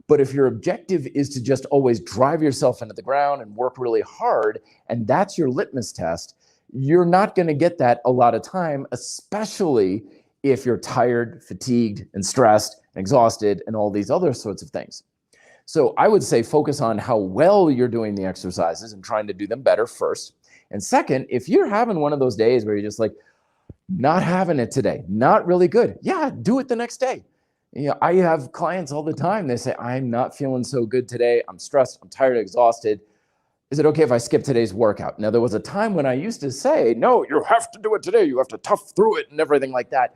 But if your objective is to just always drive yourself into the ground and work really hard, and that's your litmus test, you're not going to get that a lot of time, especially if you're tired, fatigued, and stressed, and exhausted, and all these other sorts of things. So I would say focus on how well you're doing the exercises and trying to do them better first. And second, if you're having one of those days where you're just like, not having it today, not really good, yeah, do it the next day. You know, I have clients all the time. They say, I'm not feeling so good today. I'm stressed. I'm tired, exhausted. Is it okay if I skip today's workout? Now, there was a time when I used to say, no, you have to do it today. You have to tough through it and everything like that.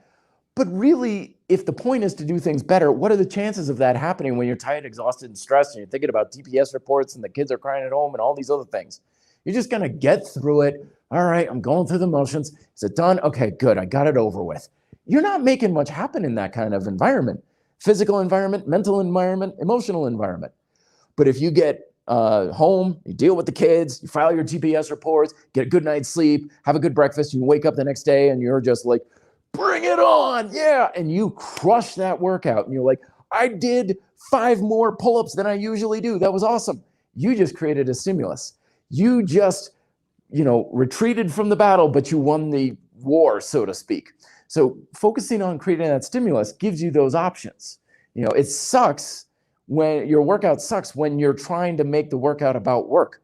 But really, if the point is to do things better, what are the chances of that happening when you're tired, exhausted, and stressed, and you're thinking about DPS reports and the kids are crying at home and all these other things? You're just going to get through it. All right, I'm going through the motions. Is it done? Okay, good. I got it over with. You're not making much happen in that kind of environment. Physical environment, mental environment, emotional environment. But if you get home, you deal with the kids, you file your GPS reports, get a good night's sleep, have a good breakfast, you wake up the next day and you're just like, bring it on, yeah. And you crush that workout and you're like, I did 5 more pull-ups than I usually do. That was awesome. You just created a stimulus. You just, retreated from the battle, but you won the war, so to speak. So focusing on creating that stimulus gives you those options. It sucks when your workout sucks when you're trying to make the workout about work,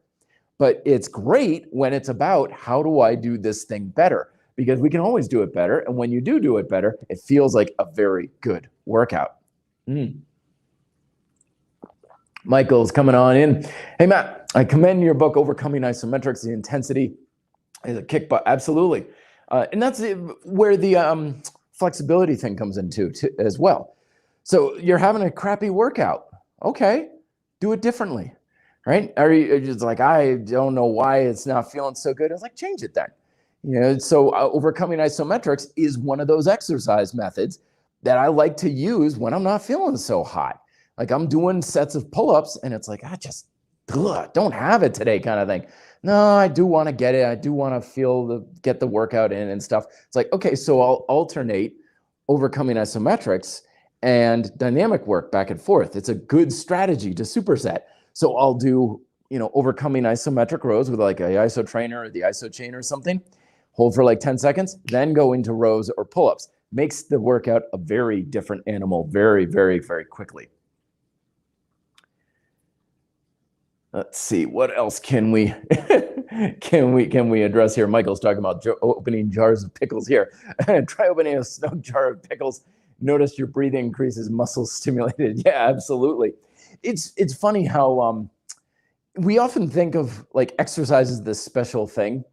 but it's great when it's about how do I do this thing better? Because we can always do it better. And when you do it better, it feels like a very good workout. Michael's coming on in. Hey, Matt, I commend your book, Overcoming Isometrics. The intensity is a kick butt. Absolutely. And that's where the flexibility thing comes into as well. So you're having a crappy workout. Okay, do it differently, right? Are you just like, I don't know why it's not feeling so good. I was like, change it then. So overcoming isometrics is one of those exercise methods that I like to use when I'm not feeling so hot. Like I'm doing sets of pull-ups and it's like, I just don't have it today kind of thing. No, I do want to get it. I do want to get the workout in and stuff. It's like, okay, so I'll alternate overcoming isometrics and dynamic work back and forth. It's a good strategy to superset. So I'll do, overcoming isometric rows with like a iso trainer or the iso chain or something, hold for like 10 seconds, then go into rows or pull-ups. Makes the workout a very different animal very, very, very quickly. Let's see, what else can we can we address here? Michael's talking about opening jars of pickles here. Try opening a snug jar of pickles. Notice your breathing increases, muscles stimulated. Yeah, absolutely. It's funny how we often think of like exercise as this special thing,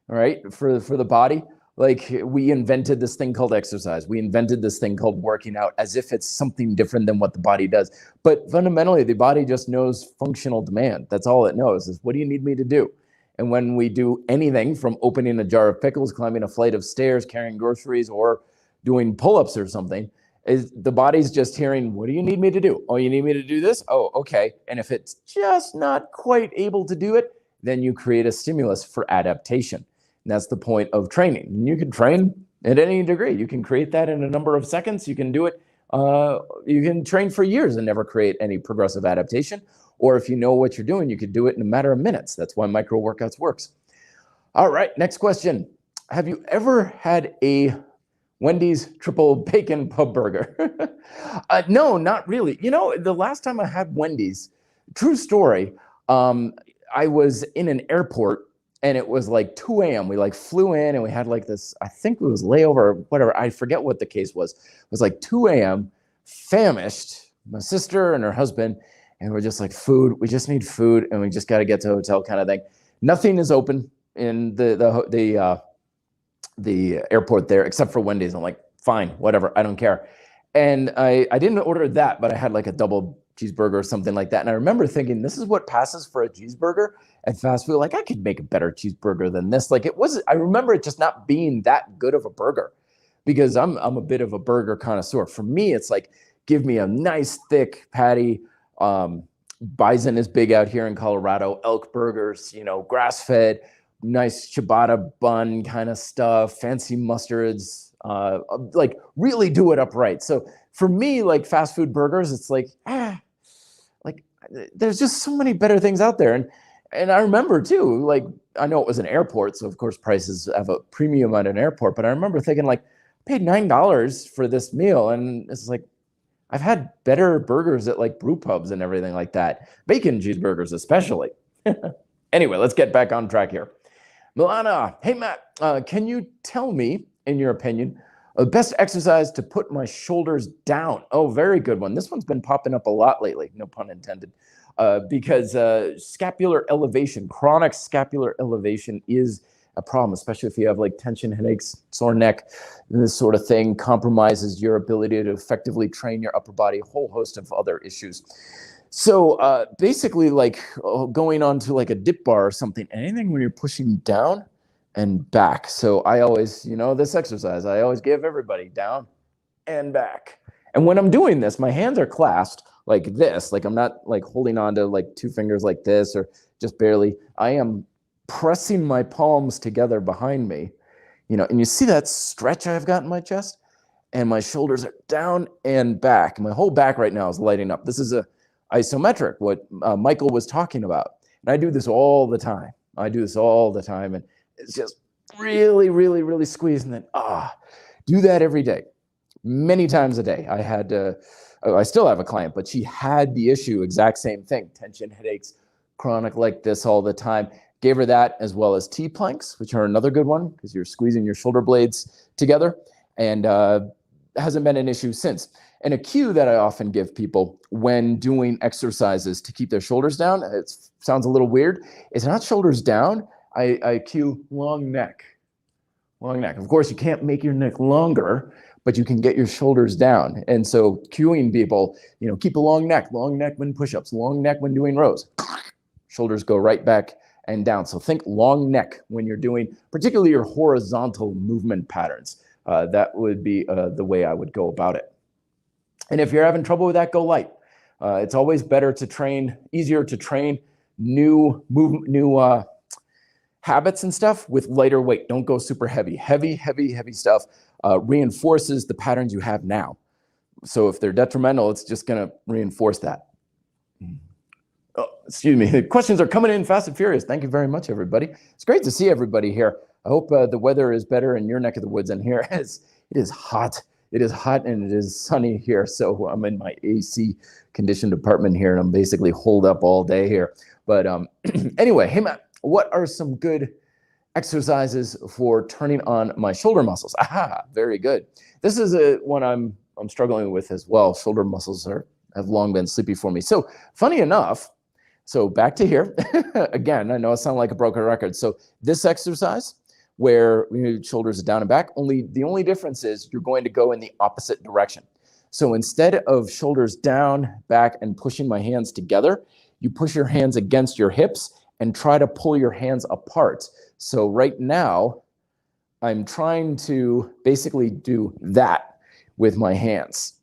right? For the body. Like we invented this thing called exercise. We invented this thing called working out as if it's something different than what the body does. But fundamentally, the body just knows functional demand. That's all it knows is, what do you need me to do? And when we do anything from opening a jar of pickles, climbing a flight of stairs, carrying groceries, or doing pull-ups or something, is the body's just hearing, what do you need me to do? Oh, you need me to do this? Oh, okay. And if it's just not quite able to do it, then you create a stimulus for adaptation. And that's the point of training. And you can train at any degree. You can create that in a number of seconds. You can do it. You can train for years and never create any progressive adaptation. Or if you know what you're doing, you could do it in a matter of minutes. That's why micro workouts works. All right, next question. Have you ever had a Wendy's triple bacon pub burger? No, not really. The last time I had Wendy's, true story, I was in an airport and it was like 2 a.m. We like flew in and we had like this, I think it was layover or whatever. I forget what the case was. It was like 2 a.m., famished, my sister and her husband, and we're just like, food, we just need food and we just got to get to a hotel kind of thing. Nothing is open in the airport there except for Wendy's. I'm like, fine, whatever, I don't care. And I didn't order that, but I had like a double cheeseburger or something like that. And I remember thinking, this is what passes for a cheeseburger at fast food. Like I could make a better cheeseburger than this. Like I remember it just not being that good of a burger because I'm a bit of a burger connoisseur. For me, it's like, give me a nice thick patty. Bison is big out here in Colorado, elk burgers, grass-fed, nice ciabatta bun kind of stuff, fancy mustards, like really do it upright. So for me, like fast food burgers, it's like, like there's just so many better things out there. And I remember too, like, I know it was an airport, so of course prices have a premium at an airport, but I remember thinking like, I paid $9 for this meal. And it's like, I've had better burgers at like brew pubs and everything like that. Bacon cheeseburgers, especially. Anyway, let's get back on track here. Milana, hey Matt, can you tell me, in your opinion, the best exercise to put my shoulders down? Oh, very good one. This one's been popping up a lot lately, no pun intended. because scapular elevation, chronic scapular elevation is a problem, especially if you have like tension, headaches, sore neck, this sort of thing compromises your ability to effectively train your upper body, a whole host of other issues. So basically like going on to like a dip bar or something, anything where you're pushing down and back. So I always, this exercise, I always give everybody down and back. And when I'm doing this, my hands are clasped like this, like I'm not like holding on to like two fingers like this or just barely. I am pressing my palms together behind me, and you see that stretch I've got in my chest, and my shoulders are down and back. My whole back right now is lighting up. This is a isometric, what Michael was talking about. And I do this all the time. And it's just really, really, really squeeze. And then, do that every day, many times a day. I still have a client, but she had the issue, exact same thing, tension, headaches, chronic like this all the time. Gave her that as well as T-planks, which are another good one because you're squeezing your shoulder blades together, and hasn't been an issue since. And a cue that I often give people when doing exercises to keep their shoulders down, it sounds a little weird, it's not shoulders down, I cue long neck. Long neck. Of course, you can't make your neck longer, but you can get your shoulders down. And so cueing people, keep a long neck when push-ups, long neck when doing rows. Shoulders go right back and down. So think long neck when you're doing particularly your horizontal movement patterns. That would be the way I would go about it. And if you're having trouble with that, go light. It's always better to train, easier to train new habits and stuff with lighter weight. Don't go super heavy. Heavy stuff reinforces the patterns you have now. So if they're detrimental, it's just going to reinforce that. Oh, excuse me. The questions are coming in fast and furious. Thank you very much, everybody. It's great to see everybody here. I hope the weather is better in your neck of the woods than here. It is hot. It is hot and it is sunny here. So I'm in my AC conditioned apartment here and I'm basically holed up all day here. But anyway, hey Matt, what are some good exercises for turning on my shoulder muscles? Aha, very good. This is one I'm struggling with as well. Shoulder muscles have long been sleepy for me. So funny enough, so back to here. Again, I know I sound like a broken record. So this exercise where shoulders are down and back, the only difference is you're going to go in the opposite direction. So instead of shoulders down, back, and pushing my hands together, you push your hands against your hips and try to pull your hands apart. So right now, I'm trying to basically do that with my hands.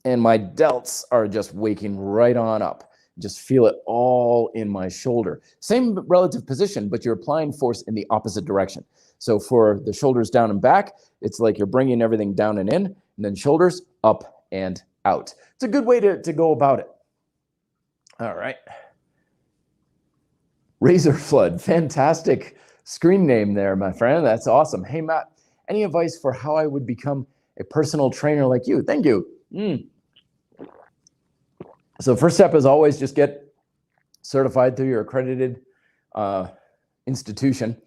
And my delts are just waking right on up. Just feel it all in my shoulder. Same relative position, but you're applying force in the opposite direction. So for the shoulders down and back, it's like you're bringing everything down and in, and then shoulders up and out. It's a good way to go about it. All right. Razor Flood, fantastic screen name there, my friend. That's awesome. Hey, Matt, any advice for how I would become a personal trainer like you? Thank you. So first step is always just get certified through your accredited institution.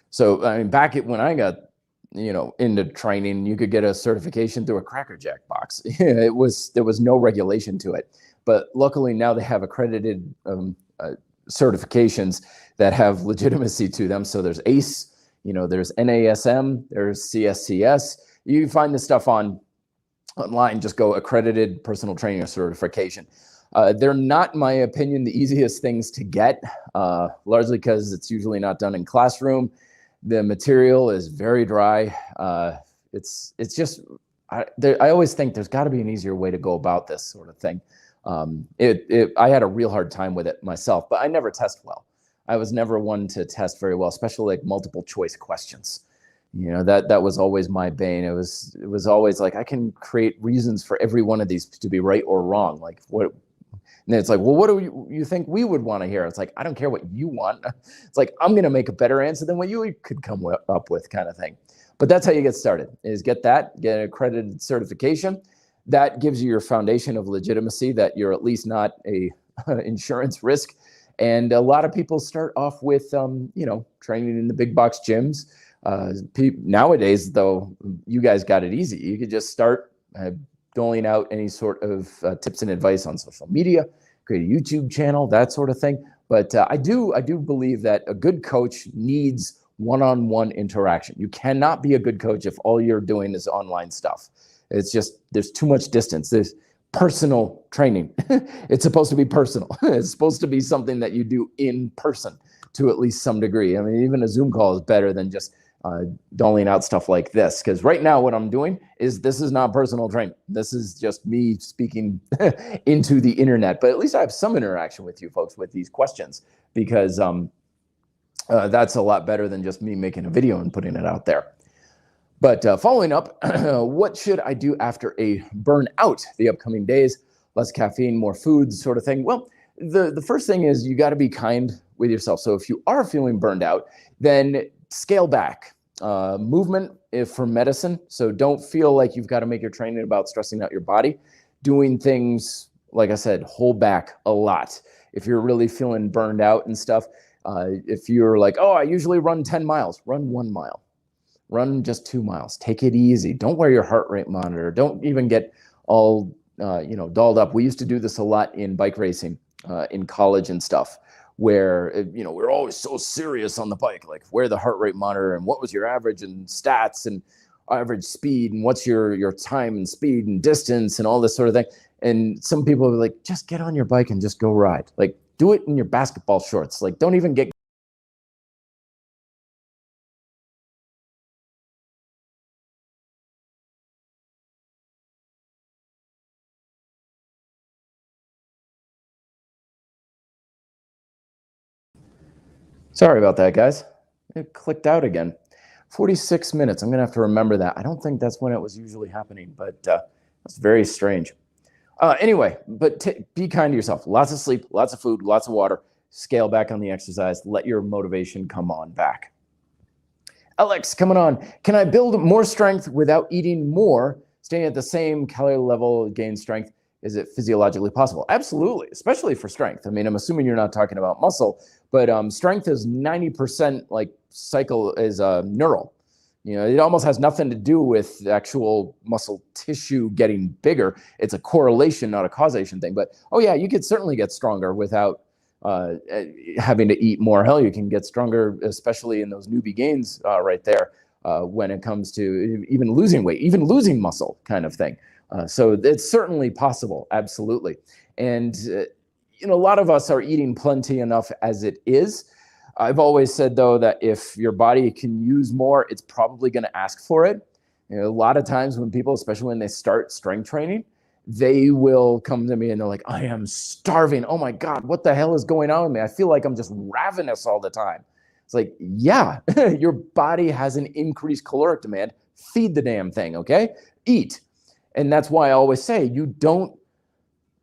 So I mean, back when I got into training, you could get a certification through a Cracker Jack box. There was no regulation to it, but luckily now they have accredited certifications that have legitimacy to them. So there's ACE, there's NASM, there's CSCS. You find this stuff online. Just go accredited personal trainer certification. They're not, in my opinion, the easiest things to get, largely because it's usually not done in classroom. The material is very dry. It's just, I always think there's got to be an easier way to go about this sort of thing. I had a real hard time with it myself, but I never test well. I was never one to test very well, especially like multiple choice questions. That was always my bane. It was always like, I can create reasons for every one of these to be right or wrong. Like what? And it's like, well, what do you think we would want to hear? It's like, I don't care what you want. It's like, I'm going to make a better answer than what you could come up with, kind of thing. But that's how you get started, is get an accredited certification. That gives you your foundation of legitimacy, that you're at least not a insurance risk. And a lot of people start off with, training in the big box gyms. Nowadays, though, you guys got it easy. You could just start doling out any sort of tips and advice on social media. create a YouTube channel, that sort of thing. But I do believe that a good coach needs one-on-one interaction. You cannot be a good coach if all you're doing is online stuff. It's just, there's too much distance. There's personal training. It's supposed to be personal. It's supposed to be something that you do in person to at least some degree. I mean, even a Zoom call is better than just doling out stuff like this. Because right now what I'm doing is, this is not personal training. This is just me speaking into the internet. But at least I have some interaction with you folks with these questions, because that's a lot better than just me making a video and putting it out there. But following up, what should I do after a burnout the upcoming days? Less caffeine, more food, sort of thing. Well, the first thing is, you got to be kind with yourself. So if you are feeling burned out, then scale back. Movement for medicine. So don't feel like you've got to make your training about stressing out your body. Doing things, like I said, hold back a lot. If you're really feeling burned out and stuff, if you're like, oh, I usually run 10 miles, run 1 mile. Run just 2 miles. Take it easy. Don't wear your heart rate monitor. Don't even get all dolled up. We used to do this a lot in bike racing in college and stuff, where we're always so serious on the bike, like wear the heart rate monitor and what was your average and stats and average speed and what's your time and speed and distance and all this sort of thing. And some people are like, just get on your bike and just go ride. Like, do it in your basketball shorts. Like, don't even get Sorry about that, guys. It clicked out again. 46 minutes. I'm going to have to remember that. I don't think that's when it was usually happening, but that's very strange. Anyway, but be kind to yourself. Lots of sleep, lots of food, lots of water. Scale back on the exercise. Let your motivation come on back. Alex, coming on. Can I build more strength without eating more, staying at the same calorie level, gain strength? Is it physiologically possible? Absolutely, especially for strength. I mean, I'm assuming you're not talking about muscle, but strength is 90% like cycle is neural. It almost has nothing to do with actual muscle tissue getting bigger. It's a correlation, not a causation thing. But oh yeah, you could certainly get stronger without having to eat more. Hell, you can get stronger, especially in those newbie gains right there, when it comes to even losing weight, even losing muscle kind of thing. So it's certainly possible, absolutely. And a lot of us are eating plenty enough as it is. I've always said, though, that if your body can use more, it's probably going to ask for it. A lot of times when people, especially when they start strength training, they will come to me and they're like, I am starving. Oh my God, what the hell is going on with me? I feel like I'm just ravenous all the time. It's like, yeah, your body has an increased caloric demand. Feed the damn thing, okay? Eat. And that's why I always say, you don't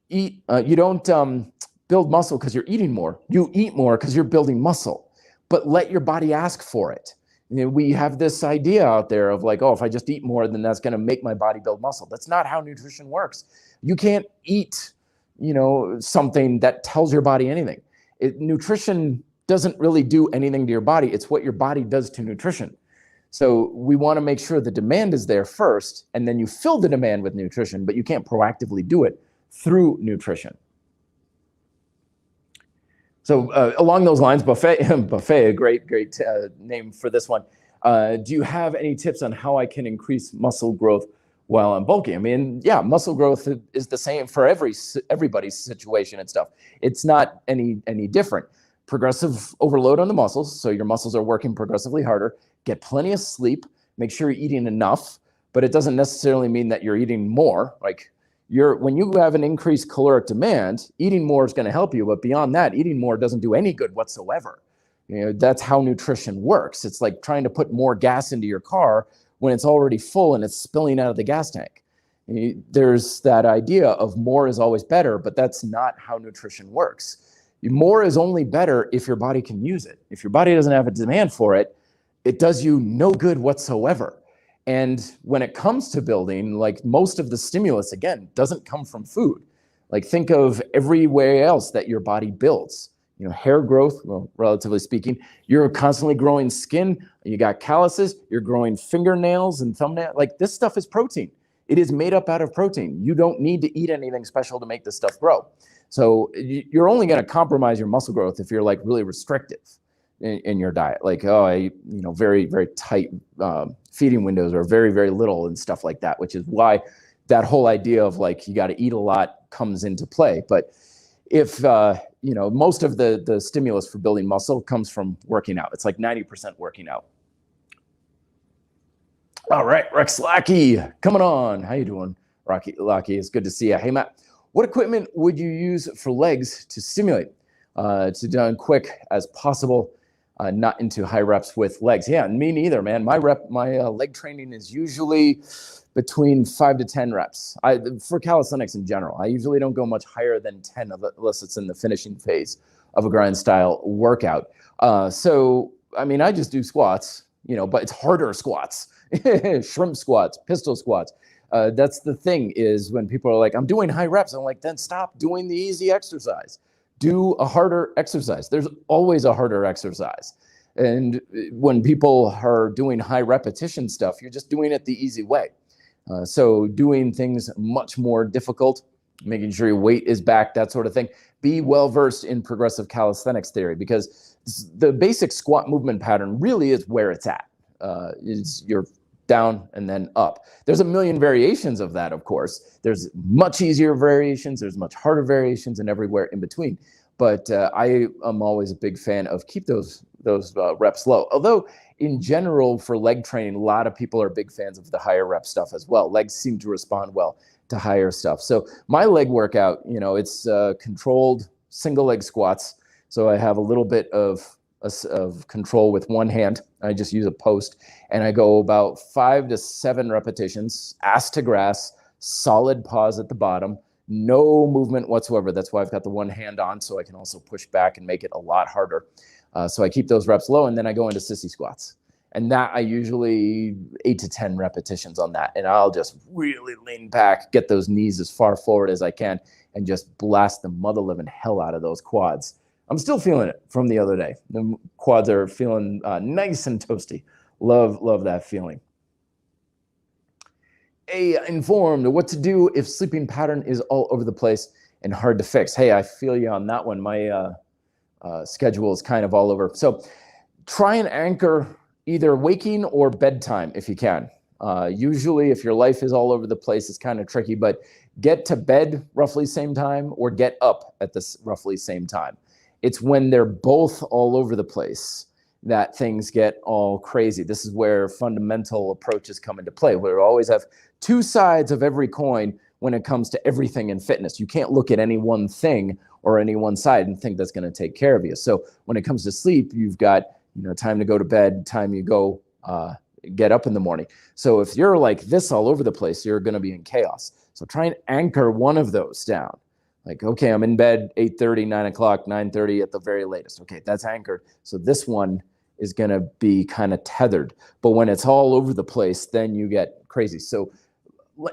eat, build muscle because you're eating more. You eat more because you're building muscle. But let your body ask for it. We have this idea out there of like, oh, if I just eat more, then that's going to make my body build muscle. That's not how nutrition works. You can't eat, something that tells your body anything. Nutrition doesn't really do anything to your body. It's what your body does to nutrition. So we want to make sure the demand is there first, and then you fill the demand with nutrition, but you can't proactively do it through nutrition. So along those lines, buffet, a great name for this one. Do you have any tips on how I can increase muscle growth while I'm bulking? I mean, yeah, muscle growth is the same for everybody's situation and stuff. It's not any different. Progressive overload on the muscles, so your muscles are working progressively harder. Get plenty of sleep. Make sure you're eating enough, but it doesn't necessarily mean that you're eating more. Like when you have an increased caloric demand, eating more is going to help you, but beyond that, eating more doesn't do any good whatsoever. That's how nutrition works. It's like trying to put more gas into your car when it's already full and it's spilling out of the gas tank. There's that idea of more is always better, but that's not how nutrition works. More is only better if your body can use it. If your body doesn't have a demand for it, it does you no good whatsoever. And when it comes to building, like most of the stimulus, again, doesn't come from food. Like think of everywhere else that your body builds. Hair growth, well, relatively speaking, you're constantly growing skin, you got calluses, you're growing fingernails and thumbnails. Like this stuff is protein. It is made up out of protein. You don't need to eat anything special to make this stuff grow. So you're only going to compromise your muscle growth if you're like really restrictive in your diet. Like, oh, I eat, very, very tight feeding windows or very, very little and stuff like that, which is why that whole idea of like, you got to eat a lot comes into play. But if, most of the stimulus for building muscle comes from working out. It's like 90% working out. All right, Rex Lackey, coming on. How you doing, Lackey? It's good to see you. Hey, Matt, what equipment would you use for legs to stimulate? To done quick as possible, not into high reps with legs. Yeah, me neither, man. My leg training is usually between 5 to 10 reps. For calisthenics in general, I usually don't go much higher than 10 unless it's in the finishing phase of a grind style workout. So, I mean, I just do squats, but it's harder squats, shrimp squats, pistol squats. That's the thing is when people are like, I'm doing high reps. I'm like, then stop doing the easy exercise. Do a harder exercise. There's always a harder exercise. And when people are doing high repetition stuff, you're just doing it the easy way. So doing things much more difficult, making sure your weight is back, that sort of thing. Be well-versed in progressive calisthenics theory because the basic squat movement pattern really is where it's at. You're down and then up. There's a million variations of that, of course. There's much easier variations. There's much harder variations and everywhere in between. But I am always a big fan of keep those reps low. Although in general, for leg training, a lot of people are big fans of the higher rep stuff as well. Legs seem to respond well to higher stuff. So my leg workout, it's controlled single leg squats. So I have a little bit of control with one hand. I just use a post and I go about 5 to 7 repetitions, ass to grass, solid pause at the bottom, no movement whatsoever. That's why I've got the one hand on so I can also push back and make it a lot harder. So I keep those reps low and then I go into sissy squats. And that I usually 8 to 10 repetitions on that. And I'll just really lean back, get those knees as far forward as I can and just blast the mother living hell out of those quads. I'm still feeling it from the other day. The quads are feeling nice and toasty. Love that feeling. Informed what to do if sleeping pattern is all over the place and hard to fix. Hey, I feel you on that one. My schedule is kind of all over. So try and anchor either waking or bedtime if you can. Usually if your life is all over the place, it's kind of tricky, but get to bed roughly same time or get up at this roughly same time. It's when they're both all over the place that things get all crazy. This is where fundamental approaches come into play. We always have two sides of every coin when it comes to everything in fitness. You can't look at any one thing or any one side and think that's going to take care of you. So when it comes to sleep, you've got time to go to bed, time you go get up in the morning. So if you're like this all over the place, you're going to be in chaos. So try and anchor one of those down. Like, okay, I'm in bed 8:30, 9 o'clock, 9:30 at the very latest. Okay, that's anchored. So this one is going to be kind of tethered. But when it's all over the place, then you get crazy. So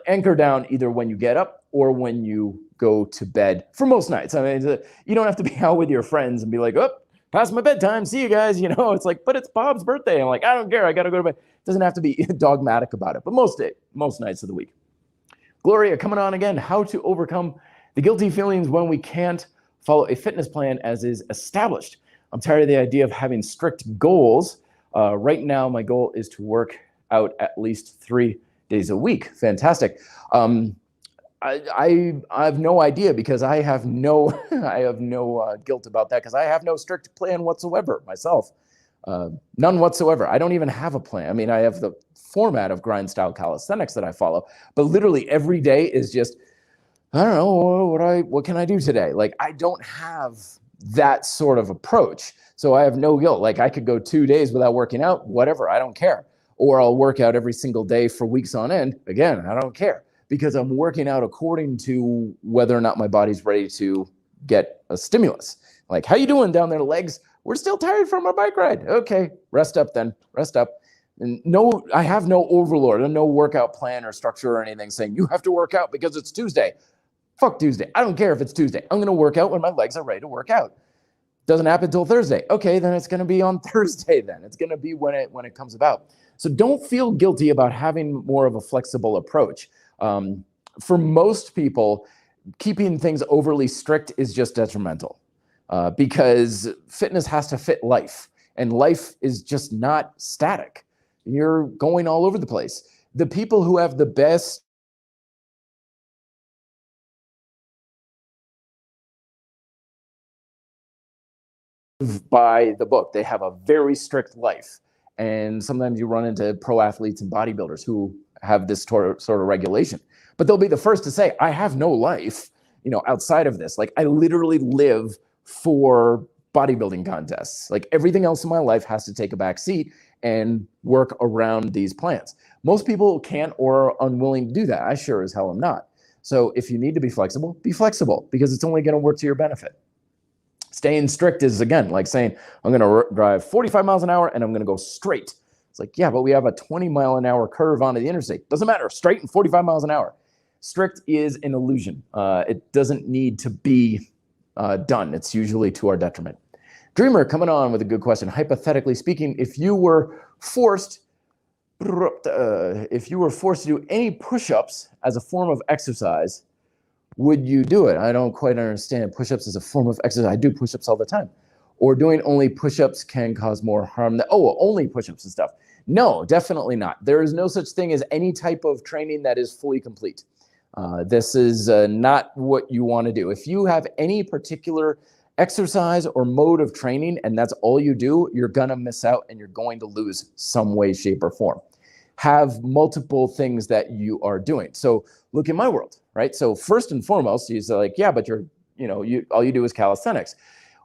anchor down either when you get up or when you go to bed for most nights. I mean, you don't have to be out with your friends and be like, oh, past my bedtime. See you guys. It's like, but it's Bob's birthday. I'm like, I don't care. I got to go to bed. It doesn't have to be dogmatic about it. But most nights of the week. Gloria coming on again. How to overcome the guilty feelings when we can't follow a fitness plan as is established. I'm tired of the idea of having strict goals. Right now, my goal is to work out at least 3 days a week. Fantastic. I have no idea because I have no guilt about that because I have no strict plan whatsoever myself. None whatsoever. I don't even have a plan. I mean, I have the format of grind style calisthenics that I follow, but literally every day is just, I don't know, what can I do today? Like, I don't have that sort of approach. So I have no guilt. Like, I could go 2 days without working out, whatever, I don't care. Or I'll work out every single day for weeks on end. Again, I don't care because I'm working out according to whether or not my body's ready to get a stimulus. Like, how you doing down there, legs? We're still tired from our bike ride. Okay, rest up then, rest up. And no, I have no overlord, no workout plan or structure or anything saying you have to work out because it's Tuesday. Fuck Tuesday. I don't care if it's Tuesday. I'm going to work out when my legs are ready to work out. Doesn't happen until Thursday. Okay, then it's going to be on Thursday then. It's going to be when it comes about. So don't feel guilty about having more of a flexible approach. For most people, keeping things overly strict is just detrimental because fitness has to fit life, and life is just not static. You're going all over the place. The people who have the best by the book, they have a very strict life. And sometimes you run into pro athletes and bodybuilders who have this sort of regulation, but they'll be the first to say, I have no life, outside of this. Like, I literally live for bodybuilding contests. Like, everything else in my life has to take a back seat and work around these plans. Most people can't or are unwilling to do that. I sure as hell am not. So if you need to be flexible because it's only going to work to your benefit. Staying strict is, again, like saying, I'm going to drive 45 miles an hour and I'm going to go straight. It's like, yeah, but we have a 20-mile-an-hour curve onto the interstate. Doesn't matter. Straight and 45 miles an hour. Strict is an illusion. It doesn't need to be done. It's usually to our detriment. Dreamer coming on with a good question. Hypothetically speaking, if you were forced to do any push-ups as a form of exercise, would you do it? I don't quite understand. Push-ups as a form of exercise. I do push-ups all the time. Or doing only push-ups can cause more harm. Only push-ups and stuff. No, definitely not. There is no such thing as any type of training that is fully complete. This is not what you want to do. If you have any particular exercise or mode of training and that's all you do, you're going to miss out and you're going to lose some way, shape, or form. Have multiple things that you are doing. So look in my world, right? So first and foremost, you say like, yeah, but all you do is calisthenics.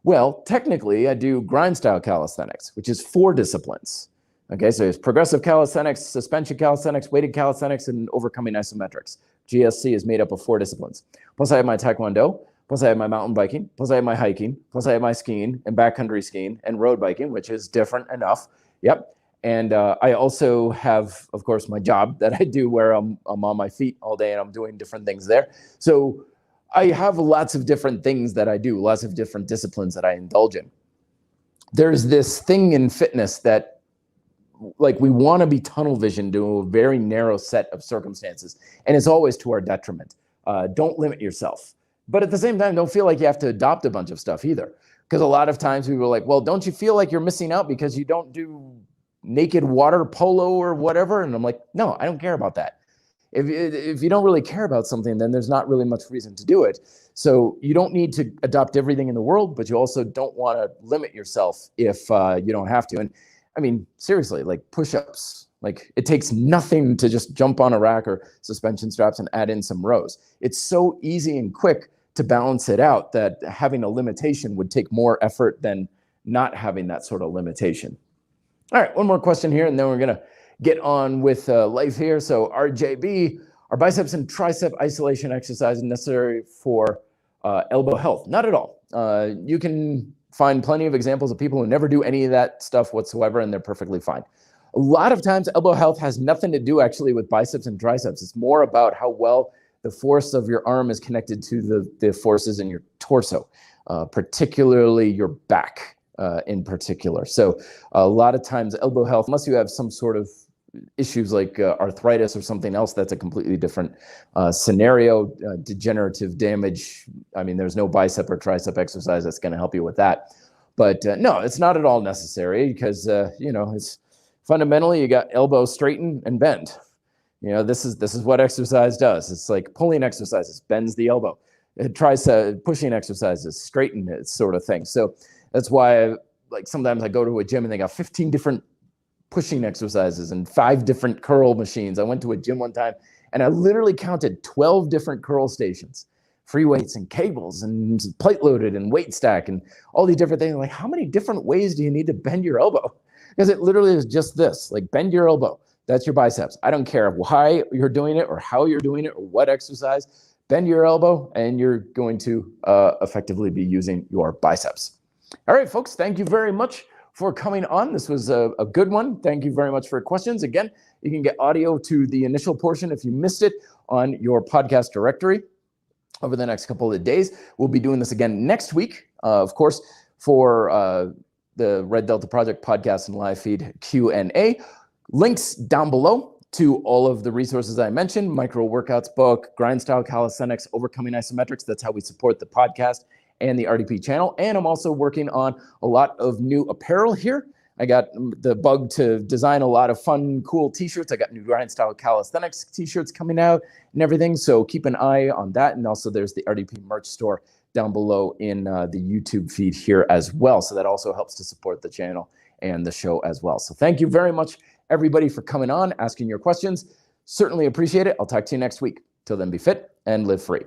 Well, technically I do grind style calisthenics, which is 4 disciplines. Okay, so it's progressive calisthenics, suspension calisthenics, weighted calisthenics, and overcoming isometrics. GSC is made up of 4 disciplines. Plus I have my Taekwondo, plus I have my mountain biking, plus I have my hiking, plus I have my skiing and backcountry skiing and road biking, which is different enough. Yep. And I also have, of course, my job that I do where I'm on my feet all day and I'm doing different things there. So I have lots of different things that I do, lots of different disciplines that I indulge in. There's this thing in fitness that, like, we want to be tunnel vision to a very narrow set of circumstances, and it's always to our detriment. Don't limit yourself. But at the same time, don't feel like you have to adopt a bunch of stuff either. Because a lot of times people are like, well, don't you feel like you're missing out because you don't do naked water polo or whatever? And I'm like, no, I don't care about that. If you don't really care about something, then there's not really much reason to do it. So you don't need to adopt everything in the world, but you also don't want to limit yourself if you don't have to. And I mean, seriously, like push-ups, like it takes nothing to just jump on a rack or suspension straps and add in some rows. It's so easy and quick to balance it out that having a limitation would take more effort than not having that sort of limitation. All right, one more question here, and then we're going to get on with life here. So RJB, are biceps and tricep isolation exercises necessary for elbow health? Not at all. You can find plenty of examples of people who never do any of that stuff whatsoever, and they're perfectly fine. A lot of times, elbow health has nothing to do actually with biceps and triceps. It's more about how well the force of your arm is connected to the forces in your torso, particularly your back. In particular. So a lot of times elbow health, unless you have some sort of issues like arthritis or something else, that's a completely different scenario. Degenerative damage, I mean, there's no bicep or tricep exercise that's going to help you with that. But no, it's not at all necessary because, it's fundamentally you got elbow straighten and bend. This is what exercise does. It's like pulling exercises, bends the elbow. Tricep pushing exercises, straighten it sort of thing. So that's why, sometimes I go to a gym and they got 15 different pushing exercises and 5 different curl machines. I went to a gym one time and I literally counted 12 different curl stations, free weights and cables and plate loaded and weight stack and all these different things. Like, how many different ways do you need to bend your elbow? Because it literally is just this, like, bend your elbow. That's your biceps. I don't care why you're doing it or how you're doing it or what exercise. Bend your elbow and you're going to effectively be using your biceps. All right, folks, thank you very much for coming on. This was a good one. Thank you very much for your questions. Again, you can get audio to the initial portion if you missed it on your podcast directory over the next couple of days. We'll be doing this again next week, of course, for the Red Delta Project podcast and live feed Q&A. Links down below to all of the resources I mentioned, micro workouts book, grind style calisthenics, overcoming isometrics. That's how we support the podcast and the R.D.P channel. And I'm also working on a lot of new apparel here. I got the bug to design a lot of fun, cool t-shirts. I got new grind style calisthenics t-shirts coming out and everything. So keep an eye on that. And also there's the R.D.P merch store down below in the YouTube feed here as well. So that also helps to support the channel and the show as well. So thank you very much, everybody, for coming on, asking your questions. Certainly appreciate it. I'll talk to you next week. Till then, be fit and live free.